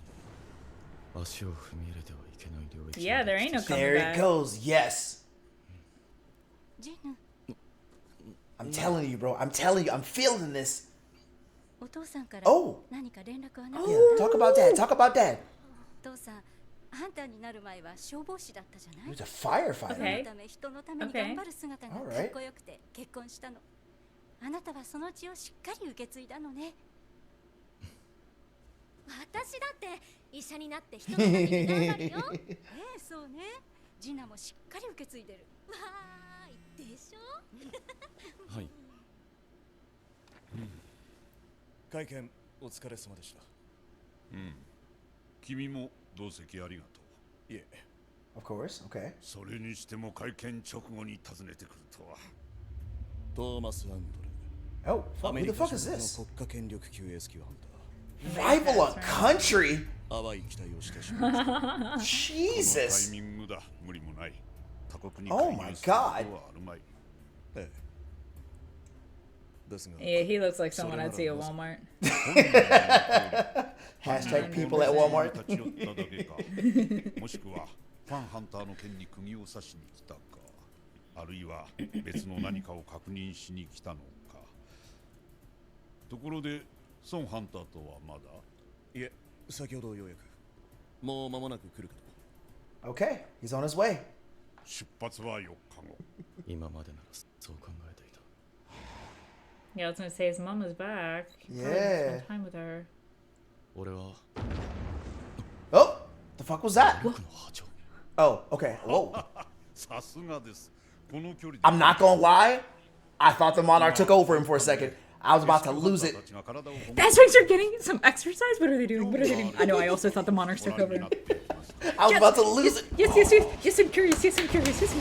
足を踏み入れてはいけない領域 Yeah, there ain't no coming There back. it goes. Yes. ジヌ、 I'm telling you, bro. I'm telling you. I'm feeling this. お父さんから Oh. 何か連絡はなかっ Yeah. た？ Talk about that. Talk about that. お父さん、ハンターになる前は消防士だったじゃない？ He was a firefighter. Okay. そのため人のために Okay. 頑張る姿がかっこよくて結婚したの。あなたはその血をしっかり受け継いだのね。私だって医者になって人のために頑張るよ。ええ、そうね。ジナもしっかり受け継いでる。わーいでしょ。はい。会見お疲れ様でした。君も同席ありがとう。いえ、 Of course. Okay. それにしても会見直後に訪ねてくるとは。トーマス・アンドル Oh, ア fuck. メ Who リ the カ fuck is 所属 this? の国家権力級 S 級ハンタ Rival a country. ー淡い期待をしてしまいましたこのタイ Jesus. ミングだ。無理もない。他国に Oh 介 my 入すること God. はあるまい。ええですが Yeah, he looks like someone I'd see at Walmart. Hashtag people at Walmart. 立ち寄っただけかもしくはファンハンターの件に釘を刺しに来たか、あるいは別の何かを確認しに来たのか。ところで孫ハンターとはまだ？いえ先ほどようやくもう間もなく来るかと Okay. He's on his way. 出発は4日後。今までならそう考えていた。 Yeah, I was gonna say his mom is back. He probably Yeah. spent time with her. 俺は Oh, the fuck was that? 僕の波長 Oh, okay. Whoa. さすがです。この距離で I'm not gonna lie. I thought the monarch took over him for a second. I was about to lose it. The S-Wings are getting some exercise? What are they doing? What are they doing? I know, I also thought the monarchs took over. I was about to lose it. Yes, I'm curious. Yes, I'm curious.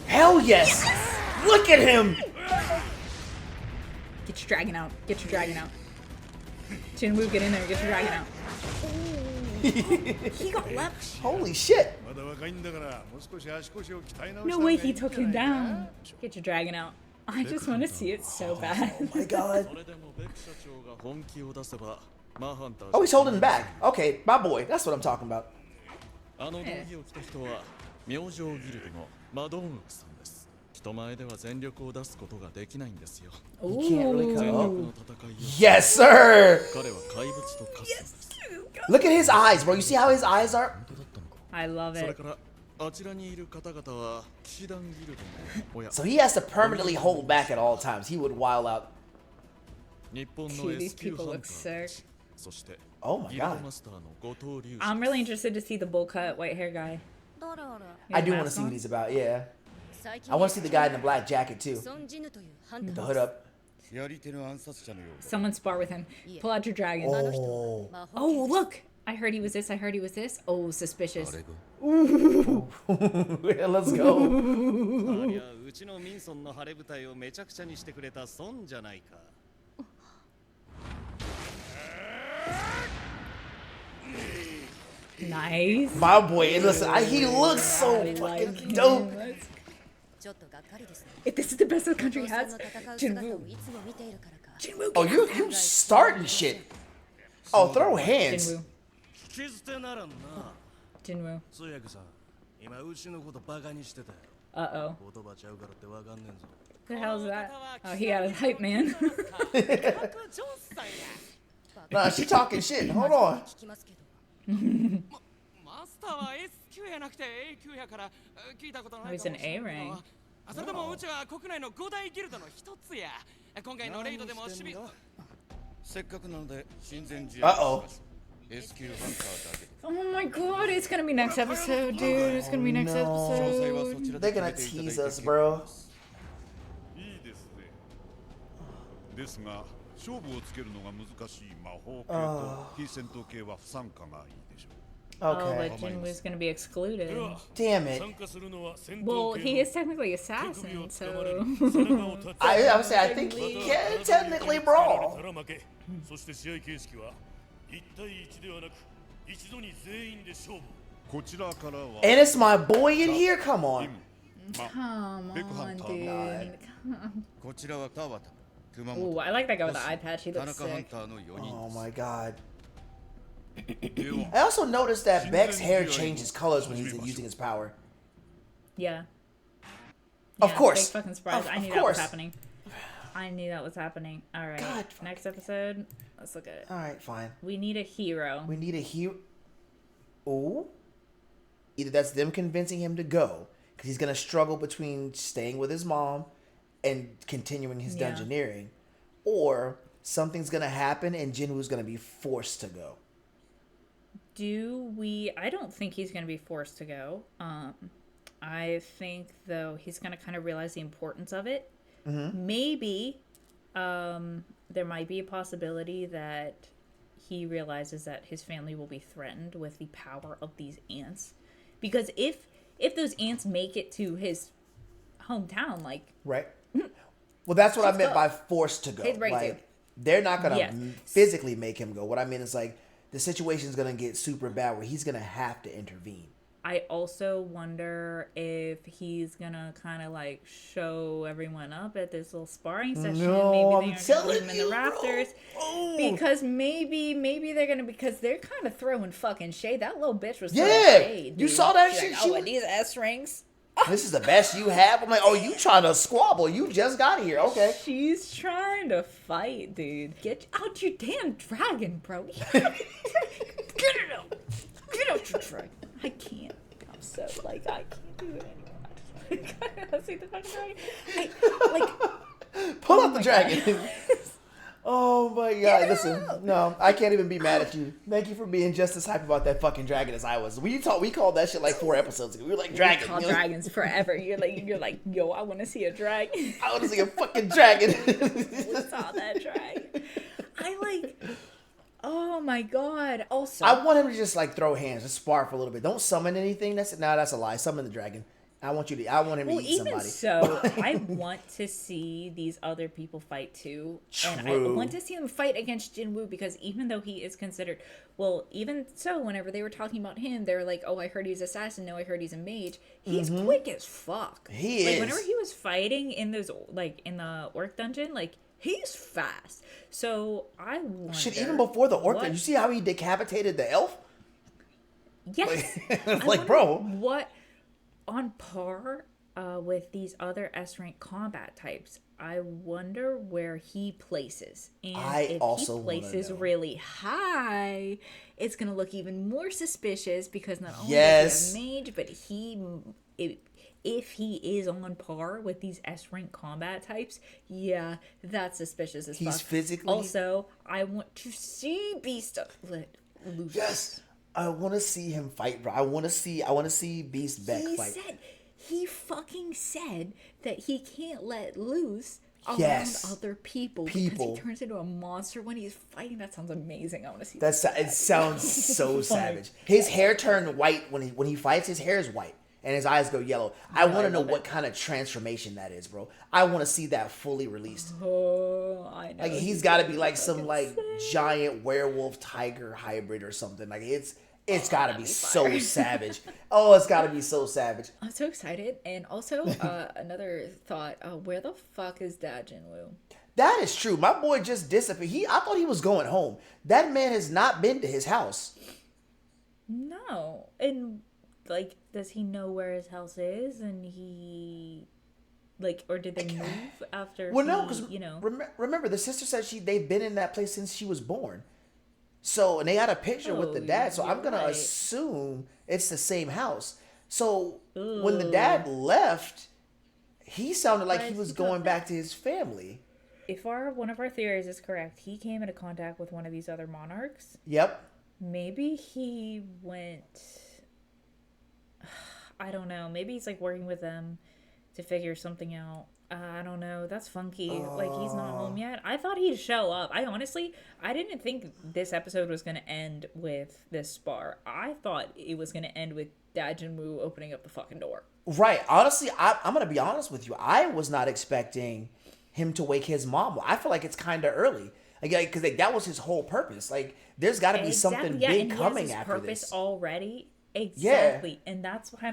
Hell yes! Look at him! Get your dragon out. Jinwoo, get in there. Get your dragon out. He got left. Holy shit! No way he took him down. Get your dragon out. I just want to see it so bad. Oh my god. Oh, he's holding back. Okay, my boy. That's what I'm talking about. あの道着を着た人は明星ギルドのマドーンさんです。人前では全力を出すことができないんですよ。 You can't really 全力 come の up. 戦いを Yes, sir! 彼は怪物と化すんです。 Look at his eyes, bro. You see how his eyes are? I love それ it. からあちらにいる方々は騎士団ギルドの親 So he has to permanently hold back at all times. He would wild out. 日本の Gee, these S 級 people ハン look ター sick. そして Oh my ギルド god. マスターの後藤隆 I'm 二 really interested to see the bowl cut white hair guy. だらあら I You do have want to mask see what on? he's about, yeah. 最近 I want to see the guy in the black jacket too. 孫ジヌというハンタ The ー hood up. やり手の暗殺者のようだ Someone spar with him. Pull out your dragon. Oh. 魔法 Oh, look! I heard he was this. Oh, suspicious. あれが Let's go. ありゃうちのミンソンの晴れ舞台をめちゃくちゃにしてくれた孫じゃないか。 Nice. My boy, and listen, he looks so I like fucking him. dope. ちょっとがっかりですね If this is the best the お country 父さん has, の戦う姿を Jinwoo. いつも見ているからか Jinwoo, Oh, get you out. you starting shit. Oh, throw hands. Jinwoo. 聞き捨てならんな。 Jinwoo. 通訳さん、今うちのことバカにしてたよ。 Uh-oh. 言葉ちゃうからってわかんねえぞ。 Who the hell is that? Oh, he got his hype man. Nah, she talking shit. Hold on. 聞きますけどマスターは S 級やなくて A 級やから聞いたことない Oh, he's an A rank. それでもうちは国内の5大ギルドの一つや。今回のレイドでも守備。せっかくなので親善試合 Uh-oh. S 級ハンターだけ Oh my god, it's gonna be next episode, dude. It's gonna be next 詳細は episode. そちら They're で決 gonna めていただい tease て us, 結 bro. 構ですいいですねですが勝負をつけるのが難しい魔法系と非戦闘系は不参加がいいでしょう Oh, Okay. but Jinwoo's gonna be excluded. Damn it. Well, he is technically assassin, so. I would say I think he can technically brawl. そして試合形式は1対1ではなく一度に全員で勝負。こちらからは And it's my boy in here. Come on. Come on, dude. こちらは田畑熊 Ooh, 本 I like that guy with the eye patch. He 田 looks 中ハン sick. ターの4人 Oh my god. では I also noticed that Beck's hair changes colors when he's using his power. Yeah. Of Yeah, course. Big fucking surprise. Of I knew that was course. happening. I knew that was happening. All right. God. Next episode. Let's look at it. All right, fine. We need a hero. We need a hero. Ooh. Either that's them convincing him to go, because he's gonna struggle between staying with his mom and continuing his Yeah. dungeoneering, or something's gonna happen and Jinwoo's gonna be forced to go. I don't think he's going to be forced to go. I think, though, he's going to kind of realize the importance of it. Maybe there might be a possibility that he realizes that his family will be threatened with the power of these ants. Because if those ants make it to his hometown, like, Right. Well, that's what I Let's meant go. by forced to go. He's ready to. Like, they're not gonna Yes. physically make him go. What I mean is like the situation's gonna get super bad where he's gonna have to intervene. I also wonder if he's gonna kind of like show everyone up at this little sparring session. No, maybe I'm they're gonna leave telling him in you, the bro. rafters Oh. because maybe they're gonna because they're kind of throwing fucking shade. That little bitch was throwing Yeah, shade. you Dude. saw that She's shit? Like, She oh, was- and these S rings. This is the best you have. I'm like, oh, you trying to squabble? You just got here. Okay. She's trying to fight, dude. Get out your damn dragon, bro. Get it out. Get out your dragon. I can't. I'm so like I can't do it anymore. I just see the fucking dragon. Like Pull out Oh the my dragon. Oh my god! Listen, no, I can't even be mad at you. Thank you for being just as hype about that fucking dragon as I was. We called that shit like 4 episodes ago. We were like dragon. Call dragons forever. You're like, yo, I want to see a dragon. I want to see a fucking dragon. We saw that dragon. Oh my god. Also, I want him to just like throw hands, just spar for a little bit. Don't summon anything. That's a lie. Summon the dragon. I want him to eat somebody. Even so, I want to see these other people fight too. And I want to see them fight against Jinwoo because even though he is considered, well, even so, whenever they were talking about him, they were like, oh, I heard he's assassin. No, I heard he's a mage. He's quick as fuck. He is. Whenever he was fighting in those, in the orc dungeon, he's fast. So I wonder. Shit, even before the orc, you see how he decapitated the elf? Yes. Bro. What? On par with these other S-rank combat types, I wonder where he places. And if he places really high, it's going to look even more suspicious because not only does he have mage, but if he is on par with these S-rank combat types, yeah, that's suspicious as fuck. He's physically... Also, I want to see Beast let loose. Yes! I want to see him fight, bro. I want to see Beast Beck fight. He fucking said that he can't let loose around other people because he turns into a monster when he's fighting. That sounds amazing. I want to see that. It sounds so savage. His hair turned white when he fights. His hair is white and his eyes go yellow. I want to know what kind of transformation that is, bro. I want to see that fully released. Oh, I know. Like he's got to be like some like giant werewolf tiger hybrid or something. Like it's got to be so savage. Oh, it's got to be so savage. I'm so excited. And also, another thought, where the fuck is Dad Jinwoo? That is true. My boy just disappeared. I thought he was going home. That man has not been to his house. No. And, does he know where his house is? And he... or did they move after no, because, remember, the sister said they've been in that place since she was born. So, and they had a picture with the dad, so I'm going to assume it's the same house. So, when the dad left, he sounded like he was going back to his family. If one of our theories is correct, he came into contact with one of these other monarchs. Yep. Maybe he went... I don't know. Maybe he's, working with them to figure something out. I don't know. That's funky. He's not home yet. I thought he'd show up. I didn't think this episode was going to end with this spar. I thought it was going to end with Dad Jinwoo opening up the fucking door. Right. Honestly, I'm going to be honest with you. I was not expecting him to wake his mom. I feel like it's kind of early. Because that was his whole purpose. There's got to be something big coming after purpose this. Already. Exactly. Yeah. And that's why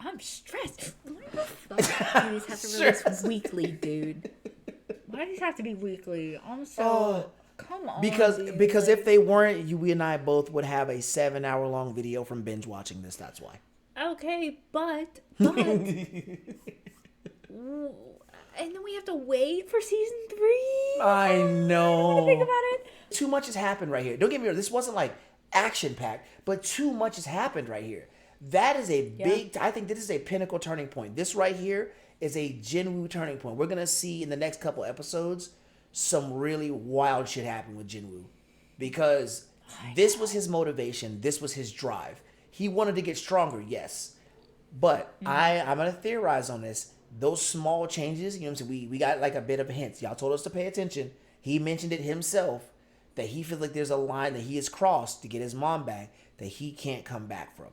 I'm stressed. Why the fuck do these have to release weekly, dude? Why do these have to be weekly? I'm so... come on, Because if they weren't, we and I both would have a 7-hour-long video from binge watching this. That's why. Okay, but... and then we have to wait for season 3? I know. Think about it. Too much has happened right here. Don't get me wrong. This wasn't action-packed, but too much has happened right here. That is a big... I think this is a pinnacle turning point. This right here is a Jinwoo turning point. We're going to see in the next couple episodes some really wild shit happen with Jinwoo. Because this was his motivation. This was his drive. He wanted to get stronger, yes. But I'm going to theorize on this. Those small changes, you know what I'm saying? We got a bit of a hint. Y'all told us to pay attention. He mentioned it himself that he feels like there's a line that he has crossed to get his mom back that he can't come back from.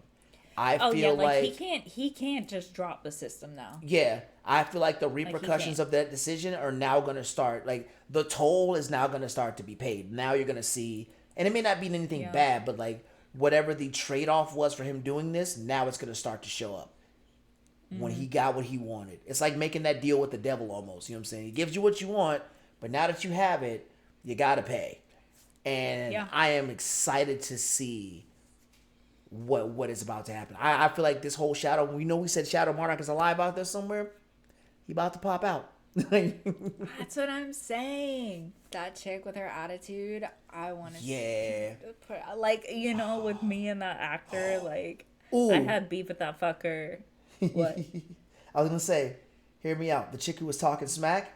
I feel like he can't just drop the system now. Yeah, I feel like the repercussions of that decision are now going to start. The toll is now going to start to be paid. Now you're going to see, and it may not be anything bad, but whatever the trade-off was for him doing this, now it's going to start to show up when he got what he wanted. It's like making that deal with the devil almost. You know what I'm saying? He gives you what you want, but now that you have it, you got to pay. And I am excited to see what is about to happen. I feel like this whole Shadow, we said Shadow Monarch is alive out there somewhere. He about to pop out. That's what I'm saying. That chick with her attitude, I want to see. With me and that actor, I had beef with that fucker. What? I was going to say, hear me out. The chick who was talking smack,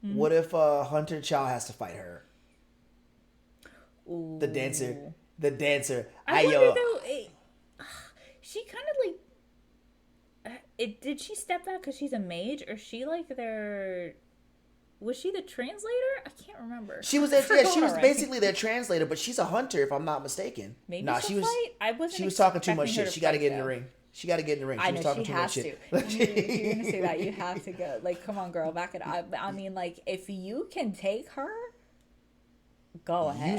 What if Hunter Chow has to fight her? Ooh. The dancer. The dancer. I wonder though. She kind of like. Did she step back because she's a mage, or she like their? Was she the translator? I can't remember. She was she was basically their translator, but she's a hunter if I'm not mistaken. Maybe she was. Fight? I wasn't. She was talking too much expecting her shit. to She got to fight, get in the though. ring. She got to get in the ring. She I was know talking she too much has shit. if you're gonna say that, you have to go. Like, come on, girl, back it up. I mean, like, if you can take her, go ahead.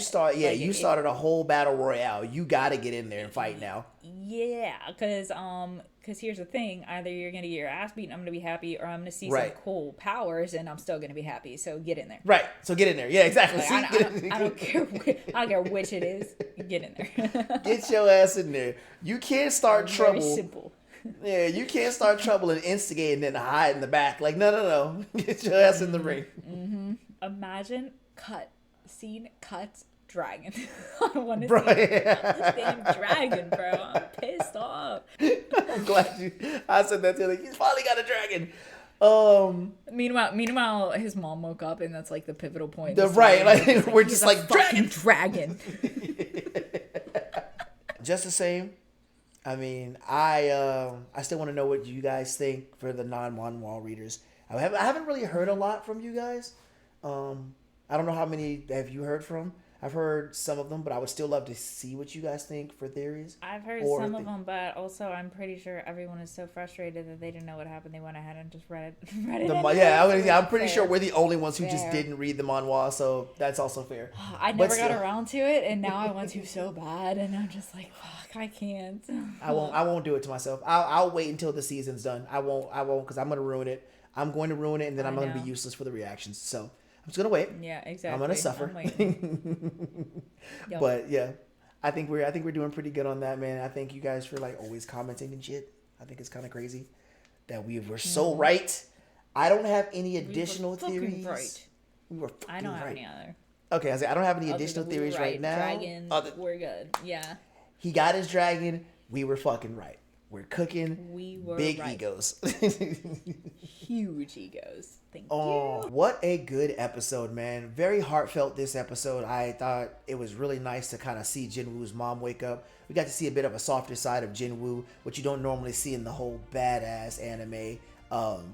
You started a whole battle royale. You got to get in there and fight now. Yeah, because here's the thing: either you're gonna get your ass beaten, I'm gonna be happy, or I'm gonna see some cool powers, and I'm still gonna be happy. So get in there. Right. So get in there. Yeah, exactly. Like, I don't care. I don't care which it is. Get in there. Get your ass in there. You can't start trouble. Very simple. Yeah, you can't start trouble and instigate and then hide in the back. Like, no. Get your ass in the ring. Mm-hmm. Imagine scene cuts dragon. I want to see this damn dragon, bro. I'm pissed off. I'm glad I said that to him. Like, he's finally got a dragon. Meanwhile, his mom woke up, and that's like the pivotal point. Like we're just like dragon. Just the same. I mean, I still want to know what you guys think for the non-Wanwall readers. I haven't really heard a lot from you guys. I don't know how many have you heard from. I've heard some of them, but I would still love to see what you guys think for theories. I've heard some of them, but also I'm pretty sure everyone is so frustrated that they didn't know what happened. They went ahead and just read it. I'm pretty sure we're the only ones who just didn't read the manhwa, so that's also fair. I never got around to it, and now I want to so bad, and I'm just like, fuck, I can't. I won't do it to myself. I'll wait until the season's done. I won't, because I'm gonna ruin it. I'm going to ruin it, and then I'm going to be useless for the reactions. So I'm just gonna wait. Yeah, exactly. I'm gonna suffer. Yep. But yeah, I think we're doing pretty good on that, man. I thank you guys for like always commenting and shit. I think it's kind of crazy that we were so right. I don't have any additional theories. Right. We were. I don't have right. any other. Okay, I don't have any additional theories right now. Dragon, we're good. Yeah. He got his dragon. We were fucking right. We're cooking. We were big right. egos. Huge egos. Thank you. What a good episode, man. Very heartfelt this episode. I thought it was really nice to kind of see Jinwoo's mom wake up. We got to see a bit of a softer side of Jinwoo, which you don't normally see in the whole badass anime.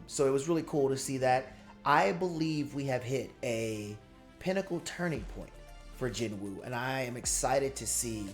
So it was really cool to see that. I believe we have hit a pinnacle turning point for Jinwoo, and I am excited to see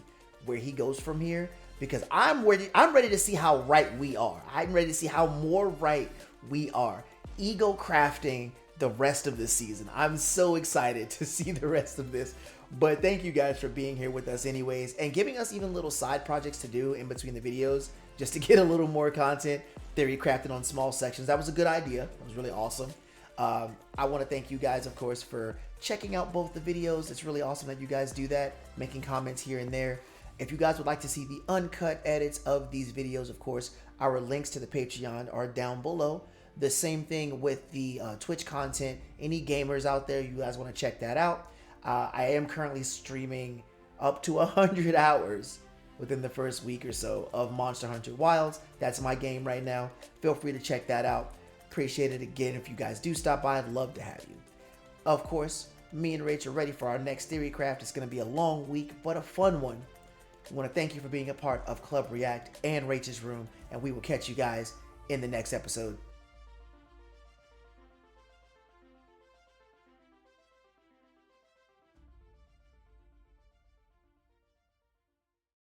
where he goes from here, because I'm ready to see how right we are. I'm ready to see how more right we are. Ego crafting the rest of this season. I'm so excited to see the rest of this. But thank you guys for being here with us anyways, and giving us even little side projects to do in between the videos just to get a little more content theory crafted on small sections. That was a good idea. That was really awesome. I want to thank you guys, of course, for checking out both the videos. It's really awesome that you guys do that, making comments here and there. If you guys would like to see the uncut edits of these videos, of course, our links to the Patreon are down below. The same thing with the Twitch content. Any gamers out there, you guys want to check that out. I am currently streaming up to 100 hours within the first week or so of Monster Hunter Wilds. That's my game right now. Feel free to check that out. Appreciate it again. If you guys do stop by, I'd love to have you. Of course, me and Rach are ready for our next theory craft. It's going to be a long week, but a fun one. I want to thank you for being a part of Club React and Rach's Room, and we will catch you guys in the next episode.